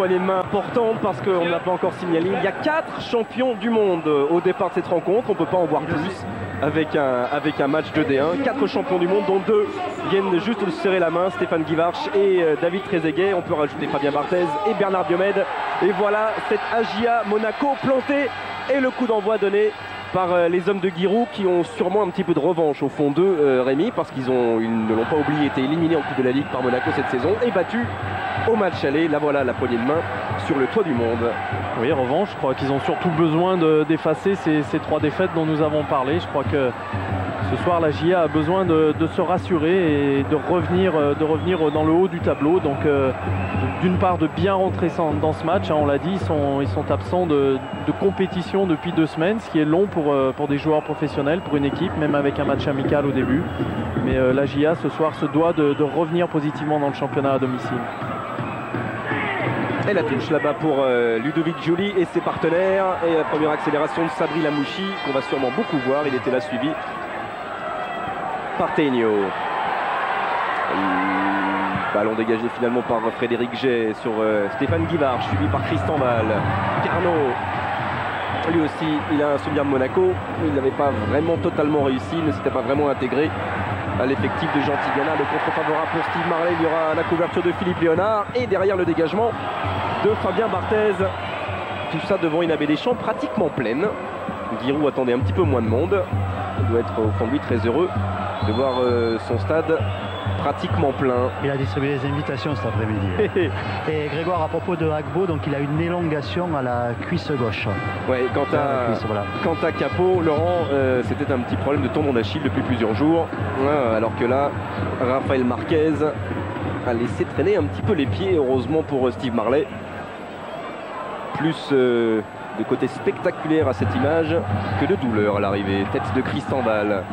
poignée de main importante parce qu'on n'a pas encore signalé. Il y a 4 champions du monde au départ de cette rencontre. On ne peut pas en voir plus avec un match de D1. 4 champions du monde, dont 2 viennent juste de se serrer la main, Stéphane Guivarch et David Trezeguet. On peut rajouter Fabien Barthez et Bernard Diomède. Et voilà cette AJA Monaco plantée et le coup d'envoi donné par les hommes de Giroud, qui ont sûrement un petit peu de revanche au fond d'eux, Rémi, parce qu'ils ne l'ont pas oublié, été éliminés en Coupe de la Ligue par Monaco cette saison et battus au match aller. Là voilà la poignée de main sur le toit du monde. Oui, revanche, je crois qu'ils ont surtout besoin d'effacer ces 3 défaites dont nous avons parlé. Je crois que ce soir la JA a besoin de se rassurer et de revenir dans le haut du tableau. Donc d'une part de bien rentrer dans ce match, hein, on l'a dit, ils sont absents de compétition depuis 2 semaines, ce qui est long pour des joueurs professionnels, pour une équipe, même avec un match amical au début. Mais la JA ce soir se doit de revenir positivement dans le championnat à domicile. Et la touche là-bas pour Ludovic Giuli et ses partenaires. Et la première accélération de Sabri Lamouchi, qu'on va sûrement beaucoup voir. Il était là suivi par Tegno. Ballon dégagé finalement par Frédéric Jay sur Stéphane Guivarch, suivi par Christian Val. Carnot, lui aussi, il a un souvenir de Monaco. Il n'avait pas vraiment totalement réussi, il ne s'était pas vraiment intégré à l'effectif de Jean Tigana. Le contre favorable pour Steve Marley, il y aura la couverture de Philippe Léonard et derrière le dégagement de Fabien Barthez. Tout ça devant une Abbé Deschamps pratiquement pleine. Giroud attendait un petit peu moins de monde. Il doit être au fond de lui très heureux de voir son stade pratiquement plein. Il a distribué les invitations cet après-midi. Et Grégoire, à propos de Agbo, donc il a une élongation à la cuisse gauche. Ouais, quant à Capot, Laurent, c'était un petit problème de tendon d'Achille depuis plusieurs jours. Alors que là, Raphaël Marquez a laissé traîner un petit peu les pieds, heureusement pour Steve Marley. Plus de côté spectaculaire à cette image que de douleur à l'arrivée. Tête de Christian Val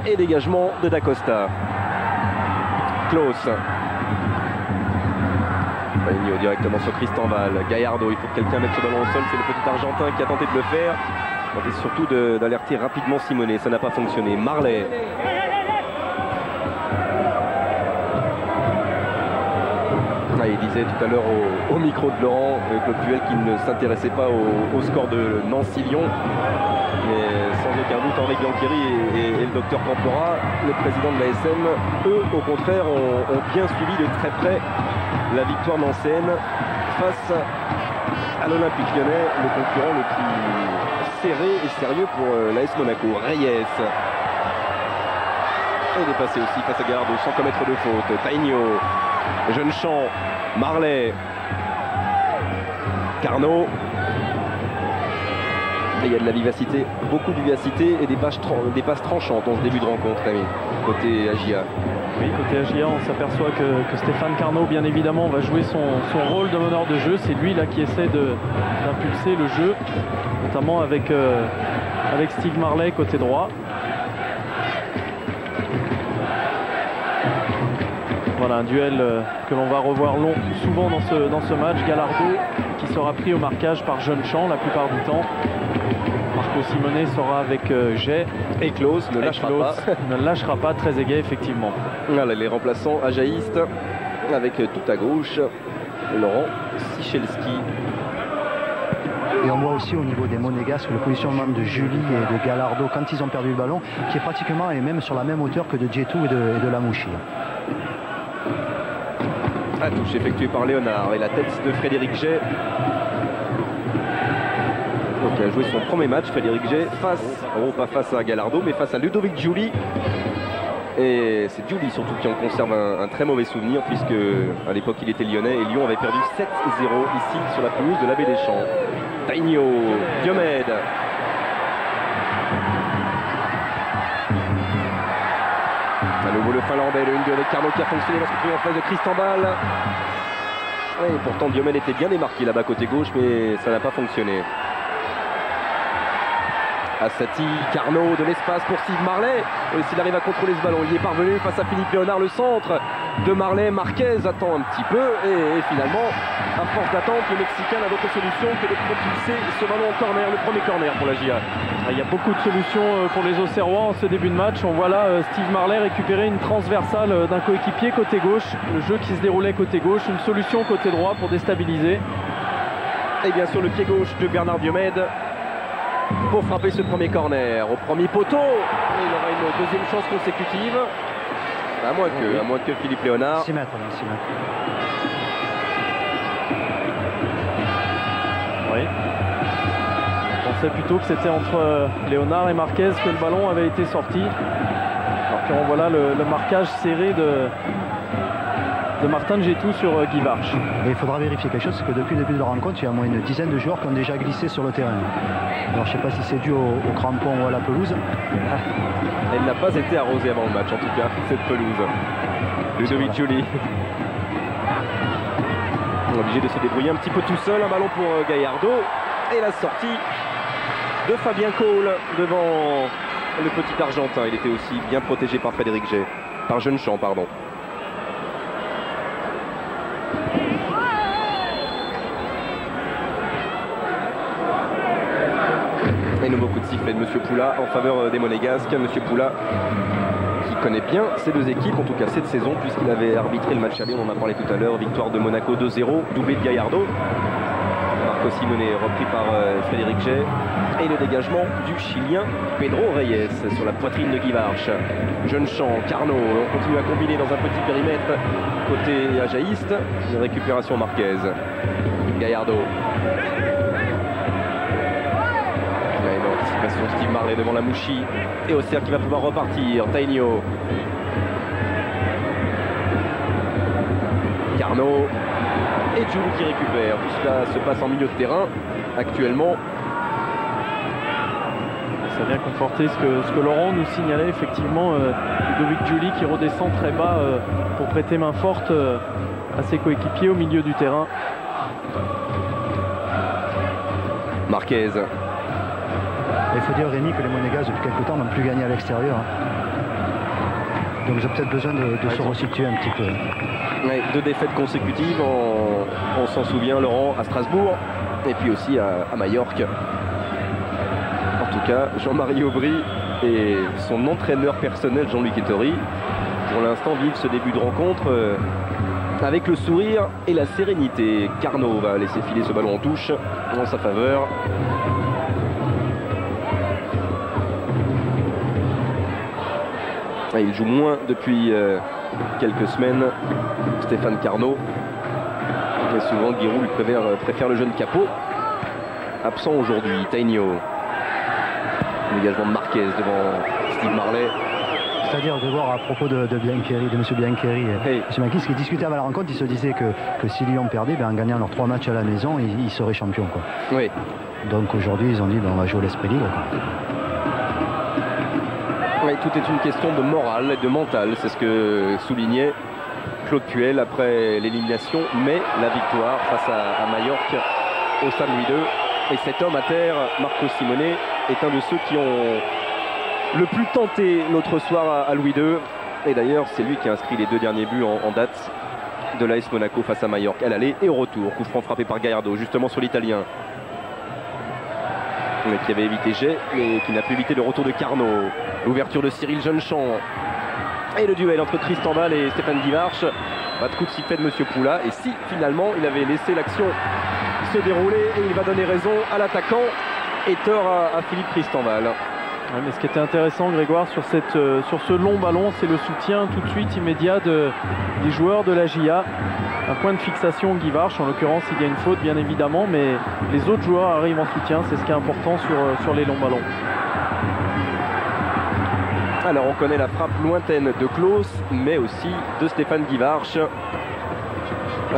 et dégagement de Dacosta. Klaus. Bagno directement sur Christian Val. Gallardo, il faut que quelqu'un mette ce ballon au sol. C'est le petit Argentin qui a tenté de le faire. Et surtout d'alerter rapidement Simonet. Ça n'a pas fonctionné. Marley. Il disait tout à l'heure au micro de Laurent, Claude Puel, qu'il ne s'intéressait pas au score de Nancy-Lyon. Mais sans aucun doute, Henri Biancheri et le docteur Campora, le président de l'ASM, eux, au contraire, ont bien suivi de très près la victoire nancéenne face à l'Olympique Lyonnais, le concurrent le plus serré et sérieux pour l'AS Monaco. Reyes. Et dépassé aussi face à Gallardo sans commettre de faute. Taigno, Jeune-Champ, Marley, Carnot. Et il y a de la vivacité, beaucoup de vivacité et des passes tranchantes en ce début de rencontre, Rémi, côté AJA. Oui, côté AJA, on s'aperçoit que Stéphane Carnot, bien évidemment, va jouer son rôle de meneur de jeu. C'est lui là qui essaie d'impulser le jeu, notamment avec Steve Marley côté droit. Voilà un duel que l'on va revoir souvent dans ce match. Gallardo qui sera pris au marquage par Jeune-Champ la plupart du temps. Marco Simonet sera avec Jay. Et Klaus ne lâchera pas Trezeguet, effectivement. Voilà les remplaçants ajaïstes avec tout à gauche Laurent Sichelski. Et on voit aussi au niveau des Monégasques le positionnement de Julie et de Gallardo quand ils ont perdu le ballon, qui est pratiquement et même sur la même hauteur que de Djetou et de Lamouchi. La touche effectuée par Léonard et la tête de Frédéric Jay. Donc il a joué son premier match, Frédéric Jay, pas face à Gallardo, mais face à Ludovic Giuli. Et c'est Giuli surtout qui en conserve un très mauvais souvenir, puisque à l'époque il était lyonnais et Lyon avait perdu 7-0 ici sur la pelouse de l'Abbé Deschamps. Taigno, Diomède. À nouveau le Finlandais, le 1-2 avec Carnot qui a fonctionné lorsqu'il est pris en face de Christian Val. Et pourtant Diomède était bien démarqué là-bas côté gauche, mais ça n'a pas fonctionné. Assati, Carnot de l'espace pour Steve Marley. Et s'il arrive à contrôler ce ballon, il y est parvenu face à Philippe Léonard, le centre de Marley. Marquez attend un petit peu et finalement, à force d'attente, le Mexicain n'a d'autre solution que de propulser ce ballon en corner, le premier corner pour la GIA. Il y a beaucoup de solutions pour les Auxerrois en ce début de match. On voit là Steve Marley récupérer une transversale d'un coéquipier côté gauche, le jeu qui se déroulait côté gauche, une solution côté droit pour déstabiliser. Et bien sûr le pied gauche de Bernard Diomède pour frapper ce premier corner au premier poteau. Et il aura une deuxième chance consécutive, à moins que Philippe Léonard. 6 mètres, 6 mètres. Oui. On pensait plutôt que c'était entre Léonard et Marquez que le ballon avait été sorti. Alors qu'on voit là le marquage serré de Martin Djetou sur Guy Varche. Et il faudra vérifier quelque chose, c'est que depuis le début de la rencontre, il y a au moins une dizaine de joueurs qui ont déjà glissé sur le terrain. Alors je ne sais pas si c'est dû au crampon ou à la pelouse. Elle n'a pas été arrosée avant le match, en tout cas, cette pelouse. Ludovic Giuli. On est obligé de se débrouiller un petit peu tout seul. Un ballon pour Gallardo. Et la sortie de Fabien Cole devant le petit Argentin. Il était aussi bien protégé par Frédéric Gay. Par Jeune-Champ, pardon. Et nouveau coup de sifflet de M. Poula en faveur des Monégasques. M. Poula qui connaît bien ces deux équipes, en tout cas cette saison, puisqu'il avait arbitré le match aller, on en a parlé tout à l'heure. Victoire de Monaco 2-0, doublé de Gallardo. Marco Simonet repris par Frédéric Gay. Et le dégagement du Chilien Pedro Reyes sur la poitrine de Guy Varche. Jeune-Champ, Carnot, on continue à combiner dans un petit périmètre côté ajaïste. Une récupération Marquez. Gallardo. Steve Marley devant la Mouchi et Auxerre qui va pouvoir repartir. Tainio, Carnot et Djoulou qui récupère. Tout cela se passe en milieu de terrain actuellement. Ça vient conforter ce que Laurent nous signalait, effectivement. Ludovic Giuli qui redescend très bas pour prêter main forte à ses coéquipiers au milieu du terrain. Marquez. Il faut dire, Rémi, que les Monégas depuis quelques temps n'ont plus gagné à l'extérieur. Donc ils ont peut-être besoin de se resituer un petit peu. Ouais, 2 défaites consécutives, on s'en souvient, Laurent, à Strasbourg et puis aussi à Majorque. En tout cas, Jean-Marie Aubry et son entraîneur personnel Jean-Luc Ettori, pour l'instant, vivent ce début de rencontre avec le sourire et la sérénité. Carnot va laisser filer ce ballon en touche en sa faveur. Il joue moins depuis quelques semaines, Stéphane Carnot. Et souvent, Giroud lui préfère le jeune Capot. Absent aujourd'hui, Tainio. Dégagement de Marquez devant Steve Marley. C'est-à-dire de voir à propos de Biancheri, de M. Biancheri, hey. M. Mankis qui discutait avant la rencontre, il se disait que si Lyon perdait, en gagnant leurs 3 matchs à la maison, ils seraient champions. Quoi. Oui. Donc aujourd'hui, ils ont dit on va jouer l'esprit libre. Oui, tout est une question de morale et de mental, c'est ce que soulignait Claude Puel après l'élimination, mais la victoire face à Majorque au Stade Louis II. Et cet homme à terre, Marco Simonet, est un de ceux qui ont le plus tenté l'autre soir à Louis II. Et d'ailleurs, c'est lui qui a inscrit les 2 derniers buts en date de l'AS Monaco face à Majorque, à l'aller et au retour. Coup franc frappé par Gallardo, justement sur l'Italien, qui avait évité Gay, mais qui n'a pu éviter le retour de Carnot. L'ouverture de Cyril Jeune-Champ. Et le duel entre Tristan Ball et Stéphane Guy Varche. Pas de coup de sifflet de M. Poula. Et si finalement il avait laissé l'action se dérouler, et il va donner raison à l'attaquant et tort à Philippe Tristan Ball. Ouais, mais ce qui était intéressant, Grégoire, sur ce long ballon, c'est le soutien tout de suite immédiat des joueurs de la GIA. Un point de fixation Guy Varche, en l'occurrence il y a une faute bien évidemment, mais les autres joueurs arrivent en soutien, c'est ce qui est important sur les longs ballons. Alors on connaît la frappe lointaine de Klaus, mais aussi de Stéphane Guy Varche.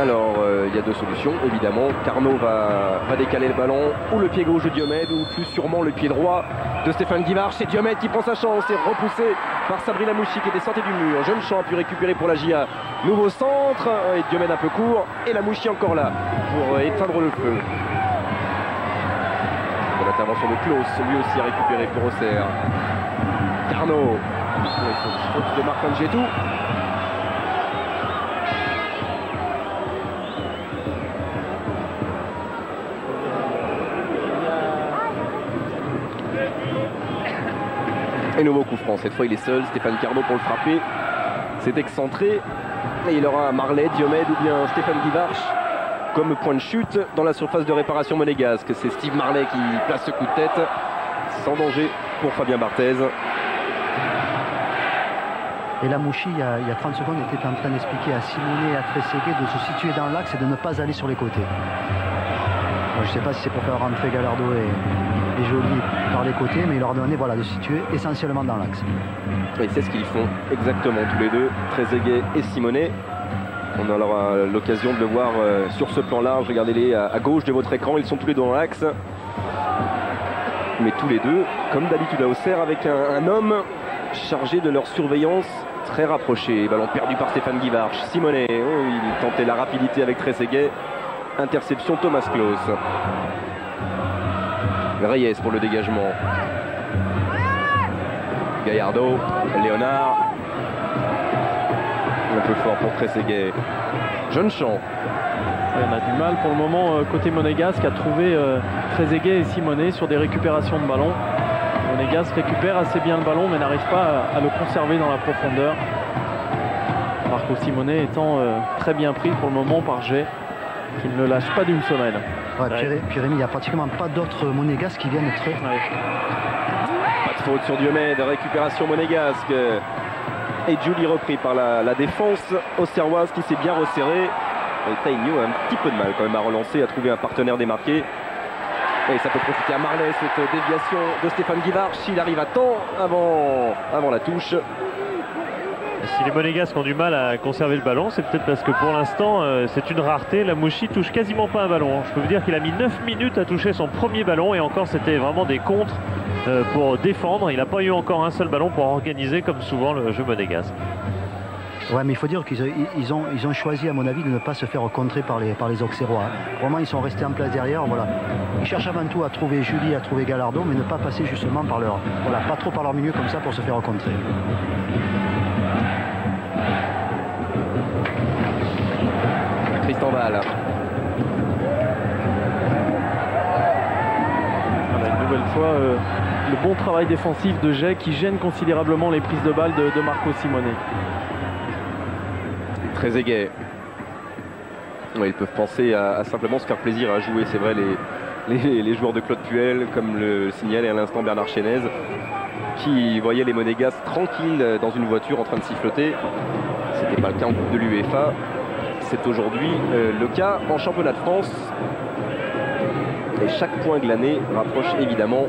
Alors il y a 2 solutions, évidemment. Carnot va décaler le ballon, ou le pied gauche de Diomède, ou plus sûrement le pied droit de Stéphane Guy Varche. C'est Diomède qui prend sa chance et repoussé par Sabri Lamouchi qui était sorti du mur. Jeune-Champ a pu récupérer pour la GIA. Nouveau centre, et Diomède un peu court, et Lamouchi encore là pour éteindre le feu. L'intervention de Klaus, lui aussi a récupéré pour Auxerre. Carnot, faute de Martin Djetou. Et nouveau coup franc, cette fois il est seul, Stéphane Carnot pour le frapper. C'est excentré. Et il aura Marley, Diomède ou bien Stéphane Guivarch comme point de chute dans la surface de réparation monégasque. C'est Steve Marley qui place ce coup de tête. Sans danger pour Fabien Barthez. Et la Mouchi, il y a 30 secondes, était en train d'expliquer à Simonet et à Trezeguet de se situer dans l'axe et de ne pas aller sur les côtés. Je ne sais pas si c'est pour faire rentrer Gallardo et Joly par les côtés, mais il leur donnait voilà, de se situer essentiellement dans l'axe. Et c'est ce qu'ils font exactement tous les deux, Trezeguet et Simonet. On aura l'occasion de le voir sur ce plan large. Regardez-les à gauche de votre écran, ils sont tous les deux dans l'axe. Mais tous les deux, comme d'habitude à Auxerre, avec un homme chargé de leur surveillance très rapproché. Ballon perdu par Stéphane Guivarch. Simonet, il tentait la rapidité avec Trezeguet. Interception Thomas Klaus. Reyes pour le dégagement. Gallardo, Léonard. Un peu fort pour Trezeguet. Jeune-Champ. On a du mal pour le moment côté monégasque à trouver Trezeguet et Simonet sur des récupérations de ballon. Monégasque récupère assez bien le ballon mais n'arrive pas à le conserver dans la profondeur. Marco Simonet étant très bien pris pour le moment par Jay, qui ne le lâche pas d'une semelle. Ouais, Pierre-Rémy, il n'y a pratiquement pas d'autres monégasques qui viennent très... Ouais. Pas de faute sur Diomède, récupération monégasque. Et Julie repris par la défense auxerroise qui s'est bien resserrée. Et Tainio a un petit peu de mal quand même à relancer, à trouver un partenaire démarqué. Et ça peut profiter à Marley, cette déviation de Stéphane Guivarch, s'il arrive à temps avant la touche. Si les Monégasques ont du mal à conserver le ballon, c'est peut-être parce que pour l'instant, c'est une rareté. La Mouchi touche quasiment pas un ballon. Je peux vous dire qu'il a mis 9 minutes à toucher son premier ballon et encore, c'était vraiment des contres pour défendre. Il n'a pas eu encore un seul ballon pour organiser, comme souvent, le jeu monégasque. Ouais, mais il faut dire qu'ils ont choisi, à mon avis, de ne pas se faire contrer par les Auxerrois. Vraiment, ils sont restés en place derrière. Voilà. Ils cherchent avant tout à trouver Julie, à trouver Gallardo, mais ne pas passer justement par leur... Voilà, pas trop par leur milieu comme ça pour se faire contrer. Tristan Val. Voilà, une nouvelle fois, le bon travail défensif de Jay qui gêne considérablement les prises de balles de Marco Simonet. Trezeguet. Ouais, ils peuvent penser à simplement se faire plaisir à jouer, c'est vrai, les joueurs de Claude Puel, comme le signalait à l'instant Bernard Chénez, qui voyait les Monégasques tranquilles dans une voiture en train de siffloter. C'était pas le cas en Coupe de l'UEFA. C'est aujourd'hui le cas en championnat de France. Et chaque point glané rapproche évidemment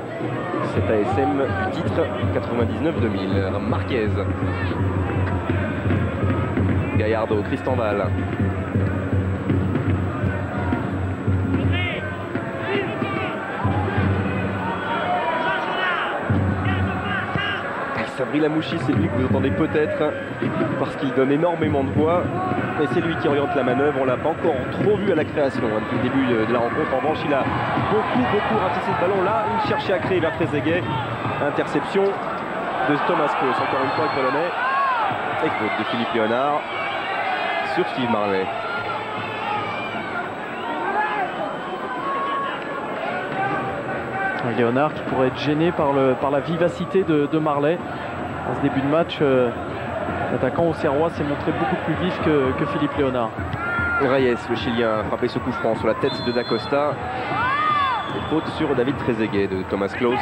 cet ASM du titre 99-2000. Marquez. Gallardo, Tristan Val. Sabri Lamouchi, c'est lui que vous entendez peut-être parce qu'il donne énormément de voix et c'est lui qui oriente la manœuvre. On l'a pas encore trop vu à la création depuis le début de la rencontre. En revanche, il a beaucoup ratissé le ballon. Là, il cherchait à créer vers Trezeguet. Interception de Thomas Klaus, encore une fois polonais. Et faute de Philippe Léonard sur Steve Marley. Léonard qui pourrait être gêné par la vivacité de Marley. En ce début de match, l'attaquant auxerrois s'est montré beaucoup plus vif que Philippe Léonard. Reyes, le Chilien, a frappé ce coup franc sur la tête de Dacosta. Et faute sur David Trezeguet de Thomas Klaus.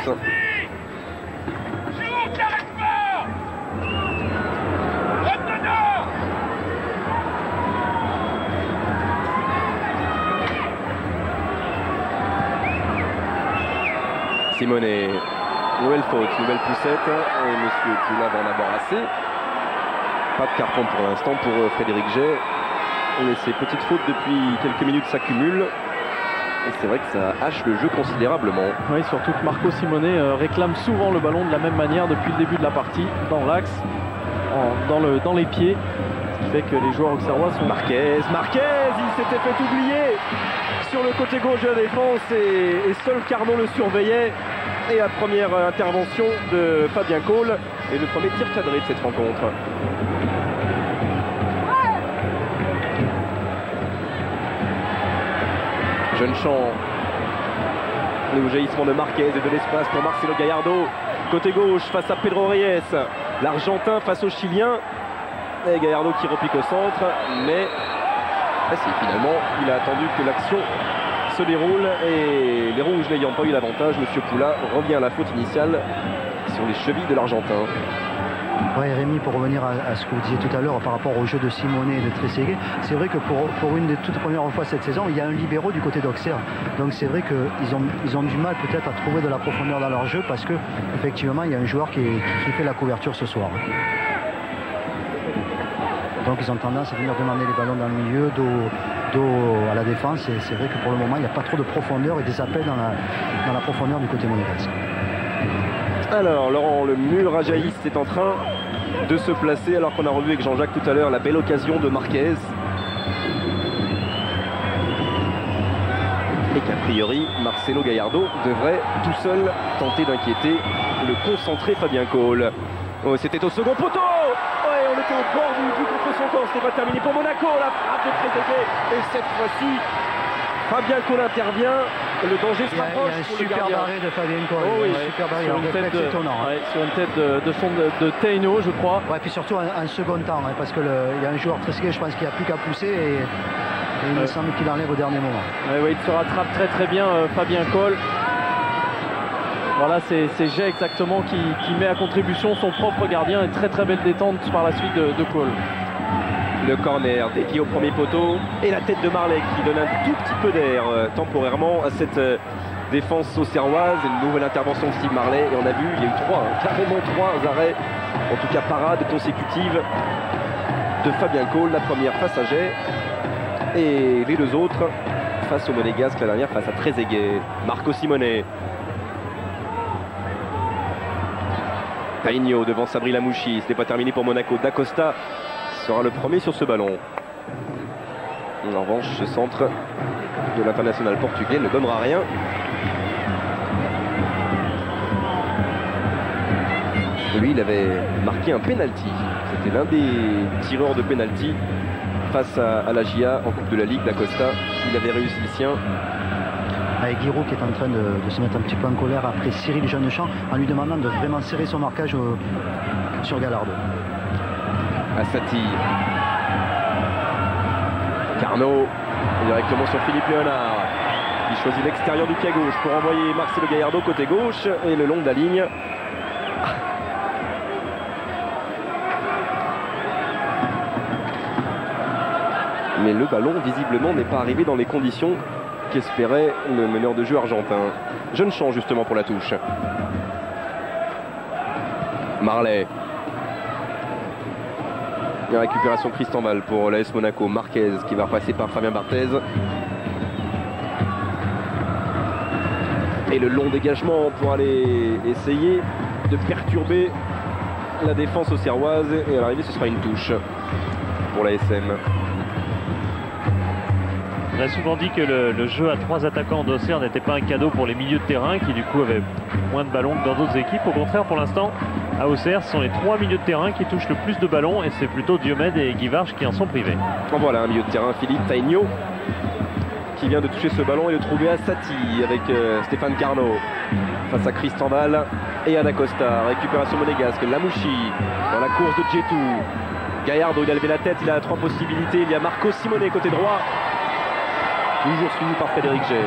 Simonet, nouvelle faute, nouvelle poussette, et monsieur Poulain va en avoir assez. Pas de carton pour l'instant pour Frédéric Jay. Et ces petites fautes depuis quelques minutes s'accumulent. Et c'est vrai que ça hache le jeu considérablement. Oui, surtout que Marco Simonet réclame souvent le ballon de la même manière depuis le début de la partie, dans l'axe, dans les pieds. Ce qui fait que les joueurs auxerrois sont... Marquez, il s'était fait oublier sur le côté gauche de la défense et seul Carnot le surveillait. Et la première intervention de Fabien Cole et le premier tir cadré de cette rencontre. Jeune Champ. Le jaillissement de Marquez et de l'espace pour Marcelo Gallardo Côté gauche face à Pedro Reyes. L'Argentin face au Chilien. Et Gallardo qui repique au centre. Mais finalement, il a attendu que l'action se déroule. Et les Rouges n'ayant pas eu l'avantage, M. Poula revient à la faute initiale sur les chevilles de l'Argentin. Ouais, Rémi, pour revenir à ce que vous disiez tout à l'heure par rapport au jeu de Simonet et de Trezeguet, c'est vrai que pour une des toutes premières fois cette saison, il y a un libéro du côté d'Auxerre. Donc c'est vrai qu'ils ont du mal peut-être à trouver de la profondeur dans leur jeu parce que effectivement il y a un joueur qui fait la couverture ce soir. Donc ils ont tendance à venir demander les ballons dans le milieu, dos à la défense. Et c'est vrai que pour le moment il n'y a pas trop de profondeur et des appels dans la profondeur du côté monégasque. Alors Laurent, le mur Ajaïs est en train de se placer alors qu'on a revu avec Jean-Jacques tout à l'heure la belle occasion de Marquez. Et qu'a priori Marcelo Gallardo devrait tout seul tenter d'inquiéter le concentré Fabien Cole. Oh, c'était au second poteau. Ouais, on était au bord du contre son corps, c'était pas terminé pour Monaco, la frappe de Trezeguet. Et cette fois-ci, Fabien Cole intervient. Le danger se rapproche. Il y a un super arrêt de Fabien Cole. Oh, oui, super barré, sur une tête de Taino, je crois. Ouais, puis surtout en second temps, hein, parce qu'il y a un joueur Trezeguet, je pense qu'il n'y a plus qu'à pousser et il me semble qu'il enlève au dernier moment. Il se rattrape très bien Fabien Cole. Voilà, c'est Jay exactement qui met à contribution son propre gardien et très belle détente par la suite de Cole. Le corner dédié au premier poteau et la tête de Marley qui donne un tout petit peu d'air temporairement à cette défense auxerroise. Une nouvelle intervention de Steve Marley et on a vu, il y a eu carrément trois arrêts, en tout cas parades consécutives de Fabien Cole. La première face à Jay et les deux autres face au Monégasque, la dernière face à Trezeguet. Marco Simonet. Tainho devant Sabri Lamouchi, ce n'est pas terminé pour Monaco. D'Acosta sera le premier sur ce ballon. En revanche, ce centre de l'international portugais ne donnera rien. Lui, il avait marqué un penalty. C'était l'un des tireurs de penalty face à la GIA en Coupe de la Ligue. D'Acosta, il avait réussi le sien. Avec Giroud qui est en train de se mettre un petit peu en colère après Cyril Jeannechamp en lui demandant de vraiment serrer son marquage sur Gallardo. Assati. Carnot directement sur Philippe Léonard qui choisit l'extérieur du pied gauche pour envoyer Marcelo Gallardo côté gauche et le long de la ligne. Mais le ballon visiblement n'est pas arrivé dans les conditions qu'espérait le meneur de jeu argentin. Jeannechamp justement pour la touche. Marley. La récupération Cristanval pour l'AS Monaco. Marquez qui va repasser par Fabien Barthez. Et le long dégagement pour aller essayer de perturber la défense auxerroise. Et à l'arrivée, ce sera une touche pour l'ASM. On a souvent dit que le jeu à trois attaquants d'Auxerre n'était pas un cadeau pour les milieux de terrain qui du coup avaient moins de ballons que dans d'autres équipes. Au contraire, pour l'instant, à Auxerre, ce sont les trois milieux de terrain qui touchent le plus de ballons et c'est plutôt Diomède et Guy Varche qui en sont privés. En voilà un milieu de terrain, Philippe Tainho qui vient de toucher ce ballon et de trouver Assati avec Stéphane Carnot face à Cristanval et Anna Costa. Récupération monégasque, Lamouchi dans la course de Djetou. Gallardo, il a levé la tête, il a trois possibilités. Il y a Marco Simonet côté droit. Toujours suivi par Frédéric Jay.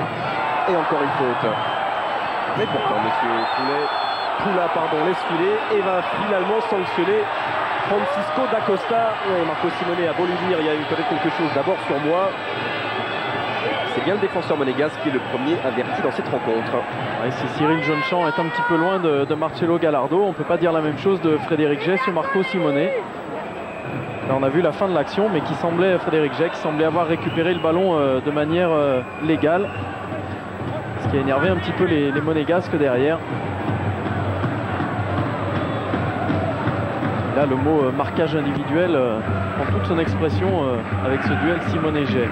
Et encore une faute. Mais pourtant, monsieur Poula laisse filer et va finalement sanctionner Francisco d'Acosta. Ouais, Marco Simonet a beau lui dire, il y a eu peut-être quelque chose d'abord sur moi. C'est bien le défenseur monégasque qui est le premier averti dans cette rencontre. Ouais, si Cyril Jeannechamp est un petit peu loin de Marcelo Gallardo, on ne peut pas dire la même chose de Frédéric Jay sur Marco Simonet. Là, on a vu la fin de l'action, mais Frédéric Jay qui semblait avoir récupéré le ballon de manière légale. Ce qui a énervé un petit peu les monégasques derrière. Là, le mot marquage individuel prend toute son expression avec ce duel Simonet-Jay.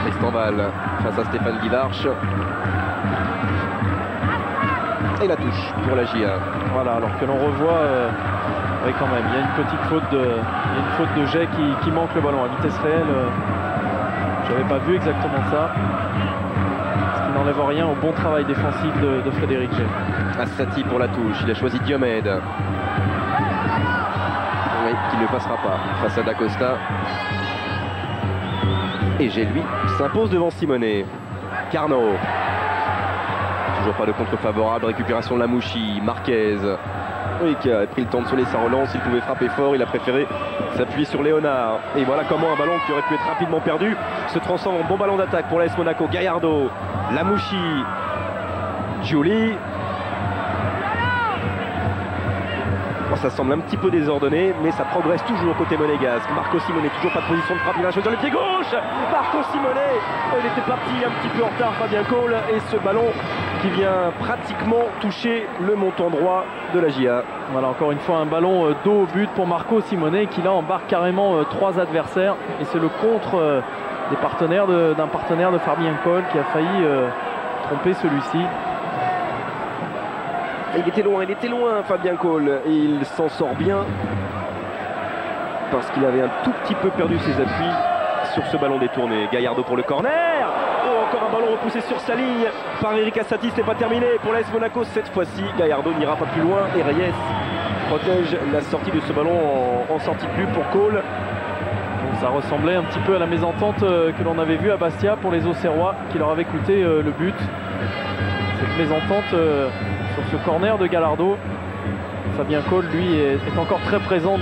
Cristanval face à Stéphane Guivarch. Et la touche pour la GIA. Voilà, alors que l'on revoit, oui, quand même, il y a une petite faute de Jay qui manque le ballon à vitesse réelle. J'avais pas vu exactement ça. Est-ce qui n'enlève rien au bon travail défensif de Frédéric Gey. Assati pour la touche, il a choisi Diomède. Oui, qui ne passera pas face à Dacosta. Et Gey, lui, s'impose devant Simonet. Carnot. Toujours pas de contre favorable, récupération de Lamouchi. Marquez. Oui, qui a pris le temps de sonner sa relance, il pouvait frapper fort, il a préféré s'appuyer sur Léonard. Et voilà comment un ballon qui aurait pu être rapidement perdu se transforme en bon ballon d'attaque pour l'AS Monaco. Gallardo, Lamouchi, Giuli. Bon, ça semble un petit peu désordonné, mais ça progresse toujours côté monégasque. Marco Simonet, toujours pas de position de frappe, il va choisir le pied gauche. Marco Simonet, il était parti un petit peu en retard, Fabien Cole, et ce ballon qui vient pratiquement toucher le montant droit de la GIA. Voilà, encore une fois un ballon dos au but pour Marco Simonet qui là embarque carrément 3 adversaires, et c'est le contre d'un partenaire de Fabien Cole qui a failli tromper celui-ci. Il était loin Fabien Cole, et il s'en sort bien parce qu'il avait un tout petit peu perdu ses appuis sur ce ballon détourné. Gallardo pour le corner. Oh, encore un ballon repoussé sur sa ligne par Eric Assati, c'est pas terminé pour l'AS Monaco cette fois-ci. Gallardo n'ira pas plus loin et Reyes protège la sortie de ce ballon en sortie de but pour Cole. Donc ça ressemblait un petit peu à la mésentente que l'on avait vue à Bastia pour les Auxerrois qui leur avait coûté le but. Cette mésentente sur ce corner de Gallardo. Fabien Cole, lui, est encore très présent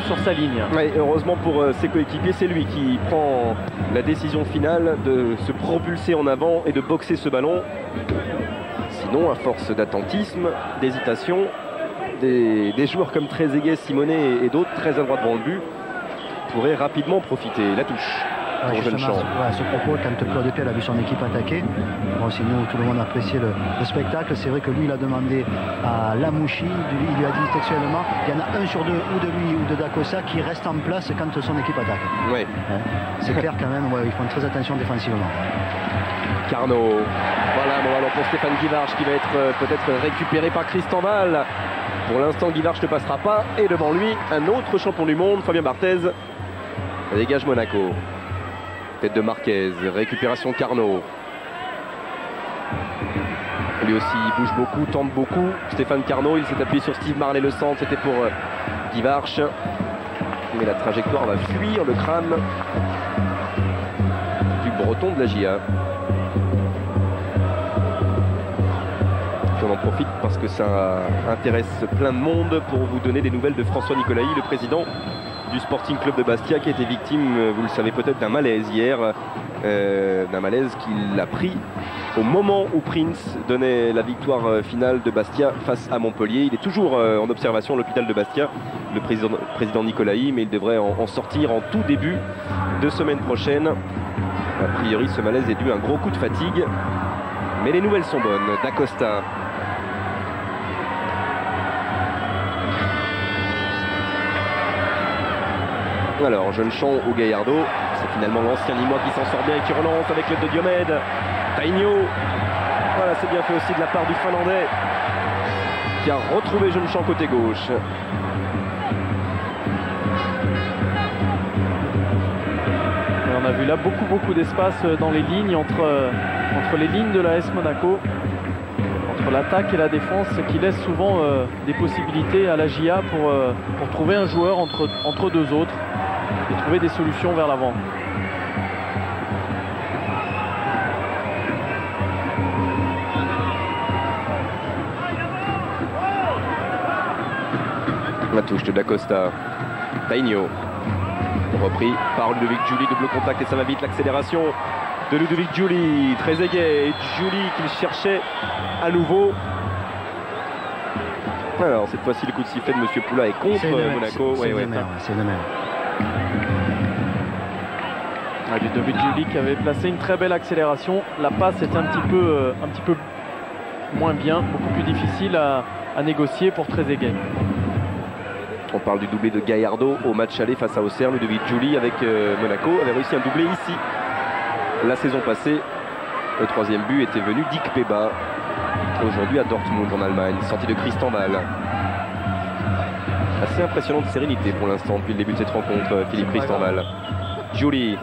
sur sa ligne. Ouais, heureusement pour ses coéquipiers, c'est lui qui prend la décision finale de se propulser en avant et de boxer ce ballon. Sinon, à force d'attentisme, d'hésitation, des joueurs comme Trezeguet, Simonet et d'autres très à droite devant le but pourraient rapidement profiter. La touche. Ouais, justement, à ce propos, quand Claude Puel a vu son équipe attaquer, bon, si nous, tout le monde appréciait le spectacle, c'est vrai que lui, il a demandé à Lamouchi, il lui a dit textuellement, il y en a un sur deux, ou de lui ou de Dacosta, qui reste en place quand son équipe attaque. Ouais. Hein, c'est clair quand même, ouais, ils font très attention défensivement. Carnot. Voilà, bon ballon pour Stéphane Guivarch qui va être peut-être récupéré par Christian Val. Pour l'instant, Guivarch ne passera pas. Et devant lui, un autre champion du monde, Fabien Barthez. Dégage Monaco. Tête de Marquez, récupération Carnot. Lui aussi il bouge beaucoup, tente beaucoup. Stéphane Carnot, il s'est appuyé sur Steve Marley, le centre, c'était pour Guivarch. Mais la trajectoire va fuir le crâne du breton de la GIA. Puis on en profite parce que ça intéresse plein de monde pour vous donner des nouvelles de François Nicolaï, le président du Sporting Club de Bastia, qui a été victime, vous le savez peut-être, d'un malaise hier, d'un malaise qu'il a pris au moment où Prince donnait la victoire finale de Bastia face à Montpellier. Il est toujours en observation à l'hôpital de Bastia, le président Nicolaï, mais il devrait en sortir en tout début de semaine prochaine. A priori, ce malaise est dû à un gros coup de fatigue, mais les nouvelles sont bonnes. Dacosta. Alors, jeune champ au Gallardo, c'est finalement l'ancien Limois qui s'en sort bien et qui relance avec l'aide de Diomède. Tainho, voilà, c'est bien fait aussi de la part du Finlandais qui a retrouvé jeune champ côté gauche. Et on a vu là beaucoup d'espace dans les lignes, entre les lignes de la AS Monaco, entre l'attaque et la défense, qui laisse souvent des possibilités à la GIA pour trouver un joueur entre deux autres et trouver des solutions vers l'avant. La touche de Dacosta. Tainho. Repris par Ludovic Giuli, double contact et ça va vite, l'accélération de Ludovic Giuli. Trezeguet et Giuli qui cherchait à nouveau. Alors cette fois-ci le coup de sifflet de Monsieur Poula est contre Monaco. C'est le même. Ludovic Giuli qui avait placé une très belle accélération. La passe était un petit peu moins bien, beaucoup plus difficile à négocier pour Trezeguet. On parle du doublé de Gallardo au match aller face à Auxerre. Ludovic Giuli avec Monaco avait réussi un doublé ici la saison passée. Le troisième but était venu d'Ik Peba, aujourd'hui à Dortmund en Allemagne, sortie de Christian Val. Assez impressionnante sérénité pour l'instant depuis le début de cette rencontre, Philippe Christian Val. Giuli.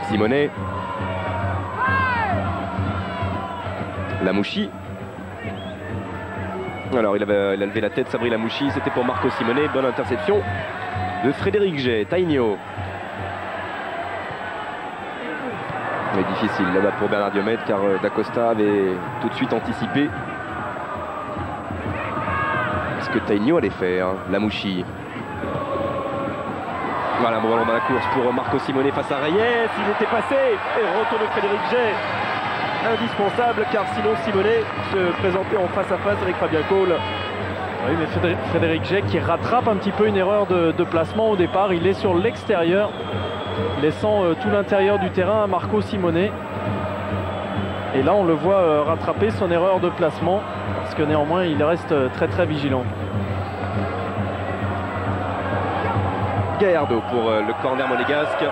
Simonet. Lamouchi. Alors il a levé la tête, Sabri Lamouchi, c'était pour Marco Simone. Bonne interception de Frédéric Jay. Tainio. Mais difficile là-bas pour Bernard Diomède car D'Acosta avait tout de suite anticipé ce que Tainio allait faire. Lamouchi. Voilà, bon ballon dans la course pour Marco Simone face à Reyes. Il était passé et retour de Frédéric Jay. Indispensable car sinon Simone se présentait en face à face avec Fabien Cole. Oui, mais Frédéric Jay qui rattrape un petit peu une erreur de placement au départ. Il est sur l'extérieur, laissant tout l'intérieur du terrain à Marco Simone. Et là on le voit rattraper son erreur de placement parce que néanmoins il reste très très vigilant. Gallardo pour le corner monégasque.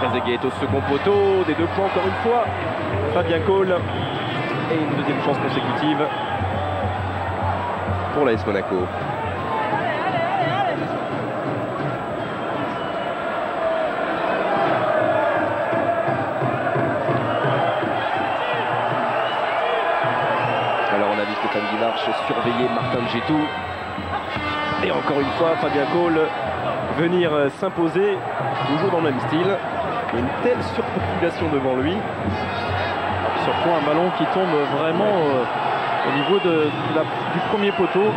Trezeguet est au second poteau, des 2 points encore une fois. Fabien Cole et une deuxième chance consécutive pour l'AS Monaco. Alors on a vu Stéphane Guimarch surveiller Martin Djetou. Et encore une fois, Fabien Cole venir s'imposer, toujours dans le même style. Une telle surpopulation devant lui. Surtout un ballon qui tombe vraiment au niveau du premier poteau.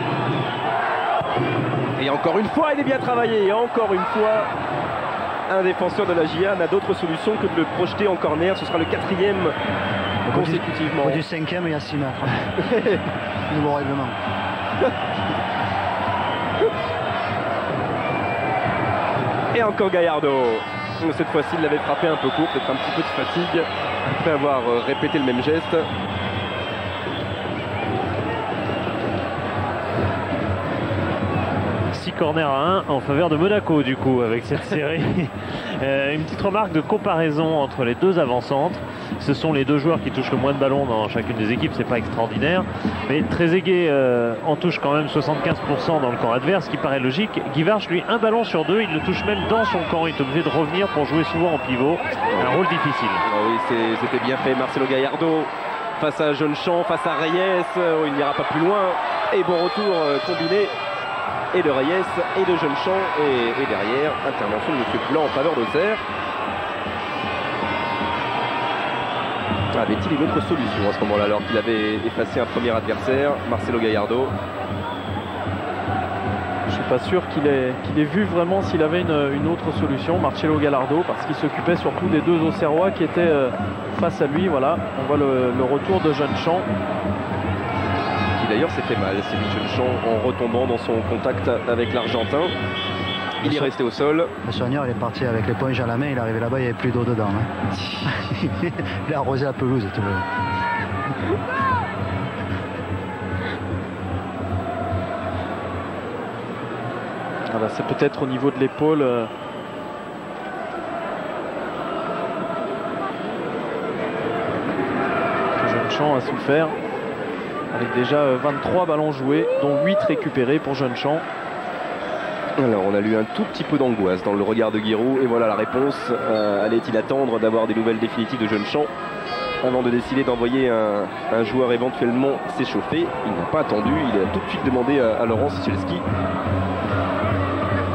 Et encore une fois, il est bien travaillé. Et encore une fois, un défenseur de la GIA n'a d'autre solution que de le projeter en corner. Ce sera le 4e consécutivement. Au du 5e, il y a 6 mètres. Nouveau règlement. Et encore Gallardo. Cette fois-ci, il l'avait frappé un peu court, peut-être un petit peu de fatigue après avoir répété le même geste. Corner à 1 en faveur de Monaco du coup avec cette série. Une petite remarque de comparaison entre les deux avant-centres. Ce sont les 2 joueurs qui touchent le moins de ballons dans chacune des équipes, c'est pas extraordinaire, mais Trezeguet en touche quand même 75% dans le camp adverse, ce qui paraît logique. Guivarch lui 1 ballon sur 2, il le touche même dans son camp, il est obligé de revenir pour jouer souvent en pivot, un rôle difficile. Oh oui, c'était bien fait. Marcelo Gallardo face à Jeune-Champ, face à Reyes, il n'ira pas plus loin, et bon retour combiné et de Reyes et de Jeune-Champ, et derrière intervention de M. Poulain en faveur d'Auxerre. Avait-il une autre solution à ce moment-là alors qu'il avait effacé un premier adversaire, Marcelo Gallardo? Je ne suis pas sûr qu'il ait vu vraiment s'il avait une autre solution, Marcelo Gallardo, parce qu'il s'occupait surtout des 2 Auxerrois qui étaient face à lui. Voilà, on voit le retour de Jeune-Champ. Qui d'ailleurs s'est fait mal, c'est Jeune-Champ en retombant dans son contact avec l'Argentin. Il est resté au sol. Le soigneur, il est parti avec l'éponge à la main, il est arrivé là-bas, il n'y avait plus d'eau dedans. Hein. Il a arrosé la pelouse, tout le monde. Voilà, c'est peut-être au niveau de l'épaule. Que Jeune-Champ a souffert. Avec déjà 23 ballons joués, dont 8 récupérés pour Jeune-Champ. Alors on a lu un tout petit peu d'angoisse dans le regard de Giroud, et voilà la réponse. Allait-il attendre d'avoir des nouvelles définitives de Jeune-Champ avant de décider d'envoyer un joueur éventuellement s'échauffer? Il n'a pas attendu, il a tout de suite demandé à Laurent Sicielski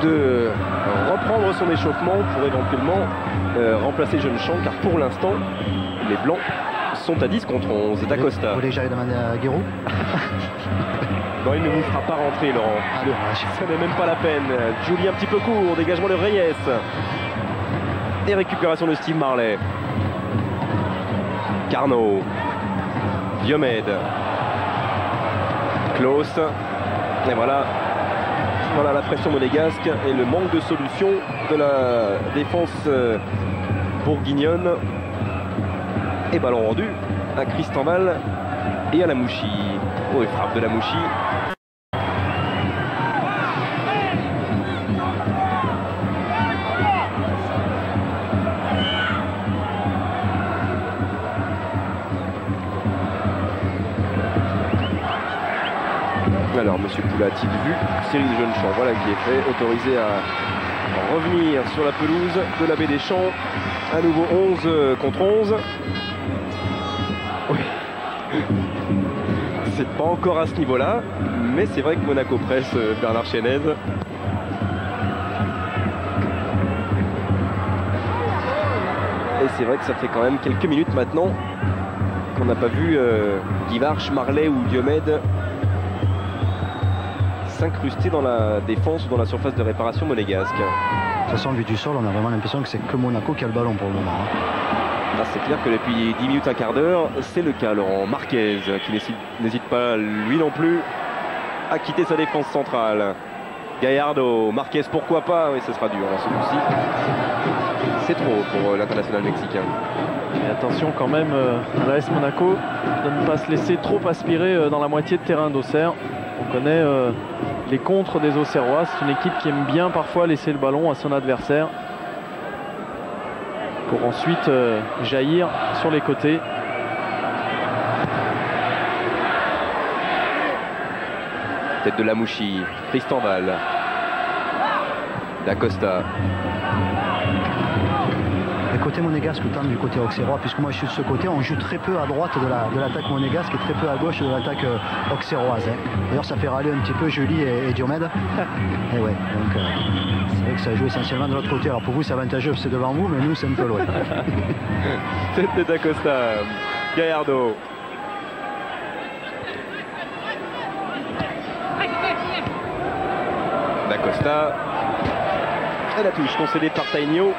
de reprendre son échauffement pour éventuellement remplacer Jeune-Champ, car pour l'instant les Blancs sont à 10 contre 11. D'Acosta. Vous voulez que j'aille demander à Giroud? Non, il ne vous fera pas rentrer, Laurent. Ah, dommage. Ça n'est même pas la peine. Julie un petit peu court, dégagement de Reyes. Et récupération de Steve Marley. Carnot. Diomède. Klaus. Et voilà. Voilà la pression monégasque et le manque de solution de la défense bourguignonne. Et ballon rendu à Christian Val et à Lamouchi. Oh, et frappe de Lamouchi. Alors, monsieur Poula a-t-il vu Cyril Jeune-Champ, voilà qui est fait, autorisé à revenir sur la pelouse de la Baie des Champs. À nouveau 11 contre 11. Oui. C'est pas encore à ce niveau-là, mais c'est vrai que Monaco presse Bernard Chénez. Et c'est vrai que ça fait quand même quelques minutes maintenant qu'on n'a pas vu Guivarch, Marley ou Diomède s'incruster dans la défense ou dans la surface de réparation monégasque. De toute façon, vu du sol, on a vraiment l'impression que c'est que Monaco qui a le ballon pour le moment. Ah, c'est clair que depuis 10 minutes, un quart d'heure, c'est le cas. Laurent Marquez qui n'hésite pas, lui non plus, à quitter sa défense centrale. Gallardo, Marquez, pourquoi pas? Oui, ce sera dur hein, ce coup-ci. C'est trop pour l'international mexicain. Et attention quand même à l'AS Monaco de ne pas se laisser trop aspirer dans la moitié de terrain d'Auxerre. On connaît les contres des Auxerrois. C'est une équipe qui aime bien parfois laisser le ballon à son adversaire pour ensuite jaillir sur les côtés. Tête de Lamouchi, Tristan Val, D'Acosta. Côté monégasque, autant du côté auxerrois, puisque moi je suis de ce côté, on joue très peu à droite de l'attaque monégasque et très peu à gauche de l'attaque auxerroise. Hein. D'ailleurs, ça fait râler un petit peu Julie et Diomède. Et ouais, donc c'est vrai que ça joue essentiellement de l'autre côté. Alors pour vous, c'est avantageux, c'est devant vous, mais nous, c'est un peu loin. Tête de D'Acosta, Gallardo. D'Acosta. Et la touche concédée par Tainio.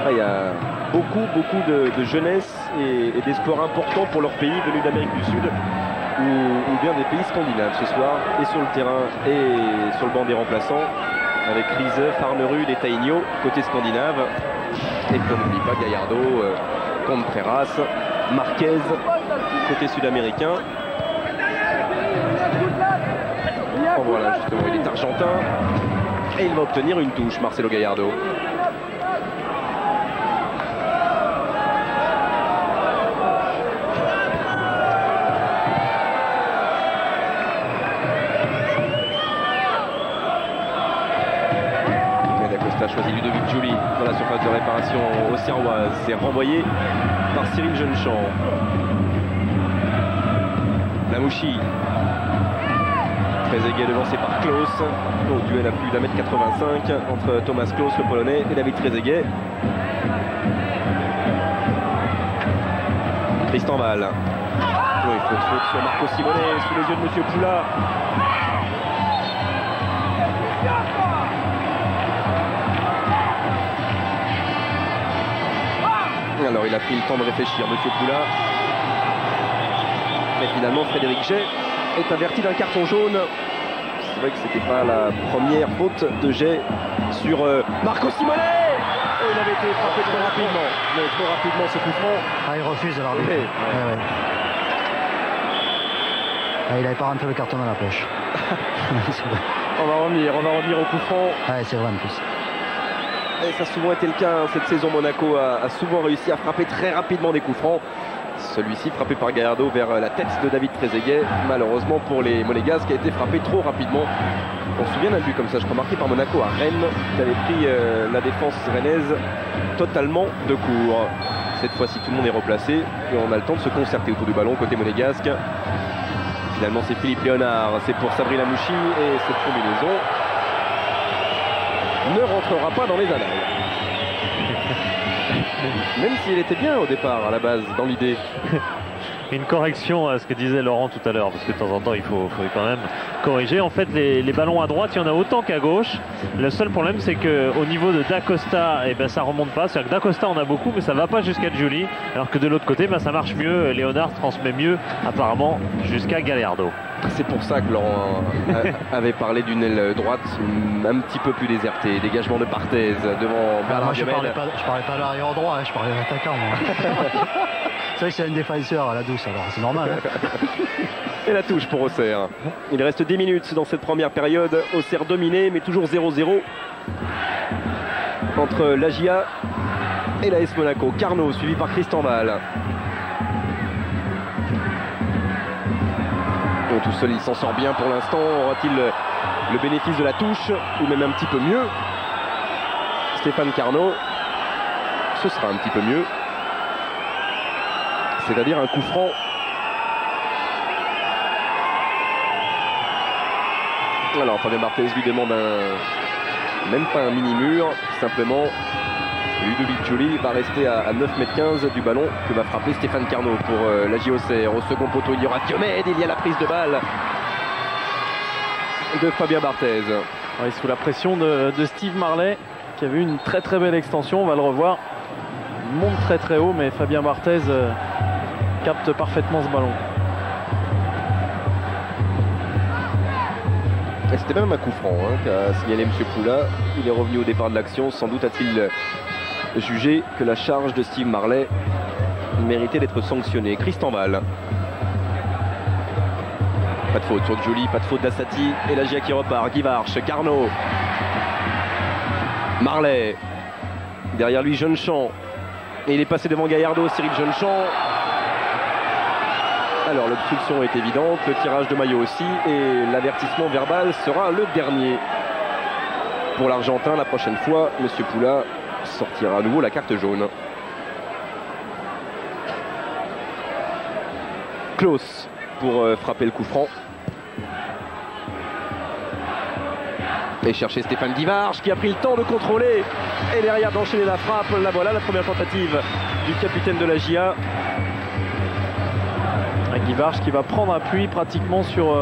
Il y a beaucoup de jeunesse et d'espoir importants pour leur pays venus d'Amérique du Sud ou bien des pays scandinaves ce soir, et sur le terrain et sur le banc des remplaçants, avec Riese, Farnerud et Tainio côté scandinave. Et puis on n'oublie pas Gallardo, Contreras, Marquez côté sud-américain. Oh, voilà, justement, il est argentin et il va obtenir une touche, Marcelo Gallardo. A choisi Ludovic Giuli dans la surface de réparation auxerroise. C'est renvoyé par Cyril Jeunechamp. Lamouchi. Trezeguet devancé par Klaus. Au duel à plus d'1m85 entre Thomas Klaus, le polonais, et David Trezeguet. Tristan Val. Oui, faute sur Marco Simone sous les yeux de Monsieur Poula. Alors il a pris le temps de réfléchir, Monsieur Poula. Mais finalement Frédéric Jay est averti d'un carton jaune. C'est vrai que c'était pas la première faute de Jay sur Marco Simone. Et il avait été frappé trop rapidement. Mais trop rapidement ce coup franc. Ah, il refuse alors. Oui. Ouais. Ah, il n'avait pas rentré le carton dans la poche. On va revenir au coup franc. Ouais, c'est vrai en plus. Et ça a souvent été le cas cette saison. Monaco a souvent réussi à frapper très rapidement des coups francs. Celui-ci frappé par Gallardo vers la tête de David Trezeguet. Malheureusement pour les Monégasques, qui a été frappé trop rapidement. On se souvient d'un but comme ça, je crois, marqué par Monaco à Rennes, qui avait pris la défense rennaise totalement de court. Cette fois-ci, tout le monde est replacé et on a le temps de se concerter autour du ballon côté monégasque. Finalement, c'est Philippe Léonard, c'est pour Sabri Lamouchi, et cette combinaison ne rentrera pas dans les annales. Même s'il était bien au départ, à la base, dans l'idée. Une correction à ce que disait Laurent tout à l'heure, parce que de temps en temps il faut quand même corriger. En fait, les ballons à droite, il y en a autant qu'à gauche. Le seul problème, c'est qu'au niveau de D'Acosta, ça remonte pas. C'est-à-dire que D'Acosta on a beaucoup, mais ça va pas jusqu'à Giuli. Alors que de l'autre côté, ça marche mieux. Léonard transmet mieux, apparemment, jusqu'à Gallardo. C'est pour ça que Laurent avait parlé d'une aile droite un petit peu plus désertée. Dégagement de Barthez devant Bernard Diomède. Je parlais pas de l'arrière droit, je parlais de l'attaquant. C'est vrai que c'est un défenseur à la douce, alors c'est normal. Et la touche pour Auxerre. Il reste 10 minutes dans cette première période. Auxerre dominé, mais toujours 0-0 entre l'AGIA et l'AS Monaco. Carnot suivi par Tristan Val. Bon, tout seul, il s'en sort bien pour l'instant. Aura-t-il le bénéfice de la touche, ou même un petit peu mieux? Stéphane Carnot, ce sera un petit peu mieux. C'est-à-dire un coup franc Alors Fabien Barthez lui demande même pas un mini-mur, simplement Ludovic Giuli va rester à 9,15 m du ballon que va frapper Stéphane Carnot pour la JOCR. Au second poteau, il y aura Diomède, il y a la prise de balle de Fabien Barthez. Ouais, sous la pression de Steve Marley, qui avait eu une très très belle extension, on va le revoir. Il monte très très haut, mais Fabien Barthez capte parfaitement ce ballon. C'était même un coup franc qu'a signalé M. Poula. Il est revenu au départ de l'action. Sans doute a-t-il jugé que la charge de Steve Marley méritait d'être sanctionnée. Christian Val. Pas de faute sur Giuli, pas de faute d'Assati. Et la GIA qui repart. Guivarch, Carnot. Marley. Derrière lui, Jeunechamp. Et il est passé devant Gaillardeau, Cyril Jeunechamp. Alors l'obstruction est évidente, le tirage de maillot aussi, et l'avertissement verbal sera le dernier. Pour l'Argentin, la prochaine fois, M. Poula sortira à nouveau la carte jaune. Klaus pour frapper le coup franc. Et chercher Stéphane Guivarch qui a pris le temps de contrôler. Et derrière d'enchaîner la frappe, la voilà la première tentative du capitaine de la GIA. Guivarch qui va prendre appui pratiquement sur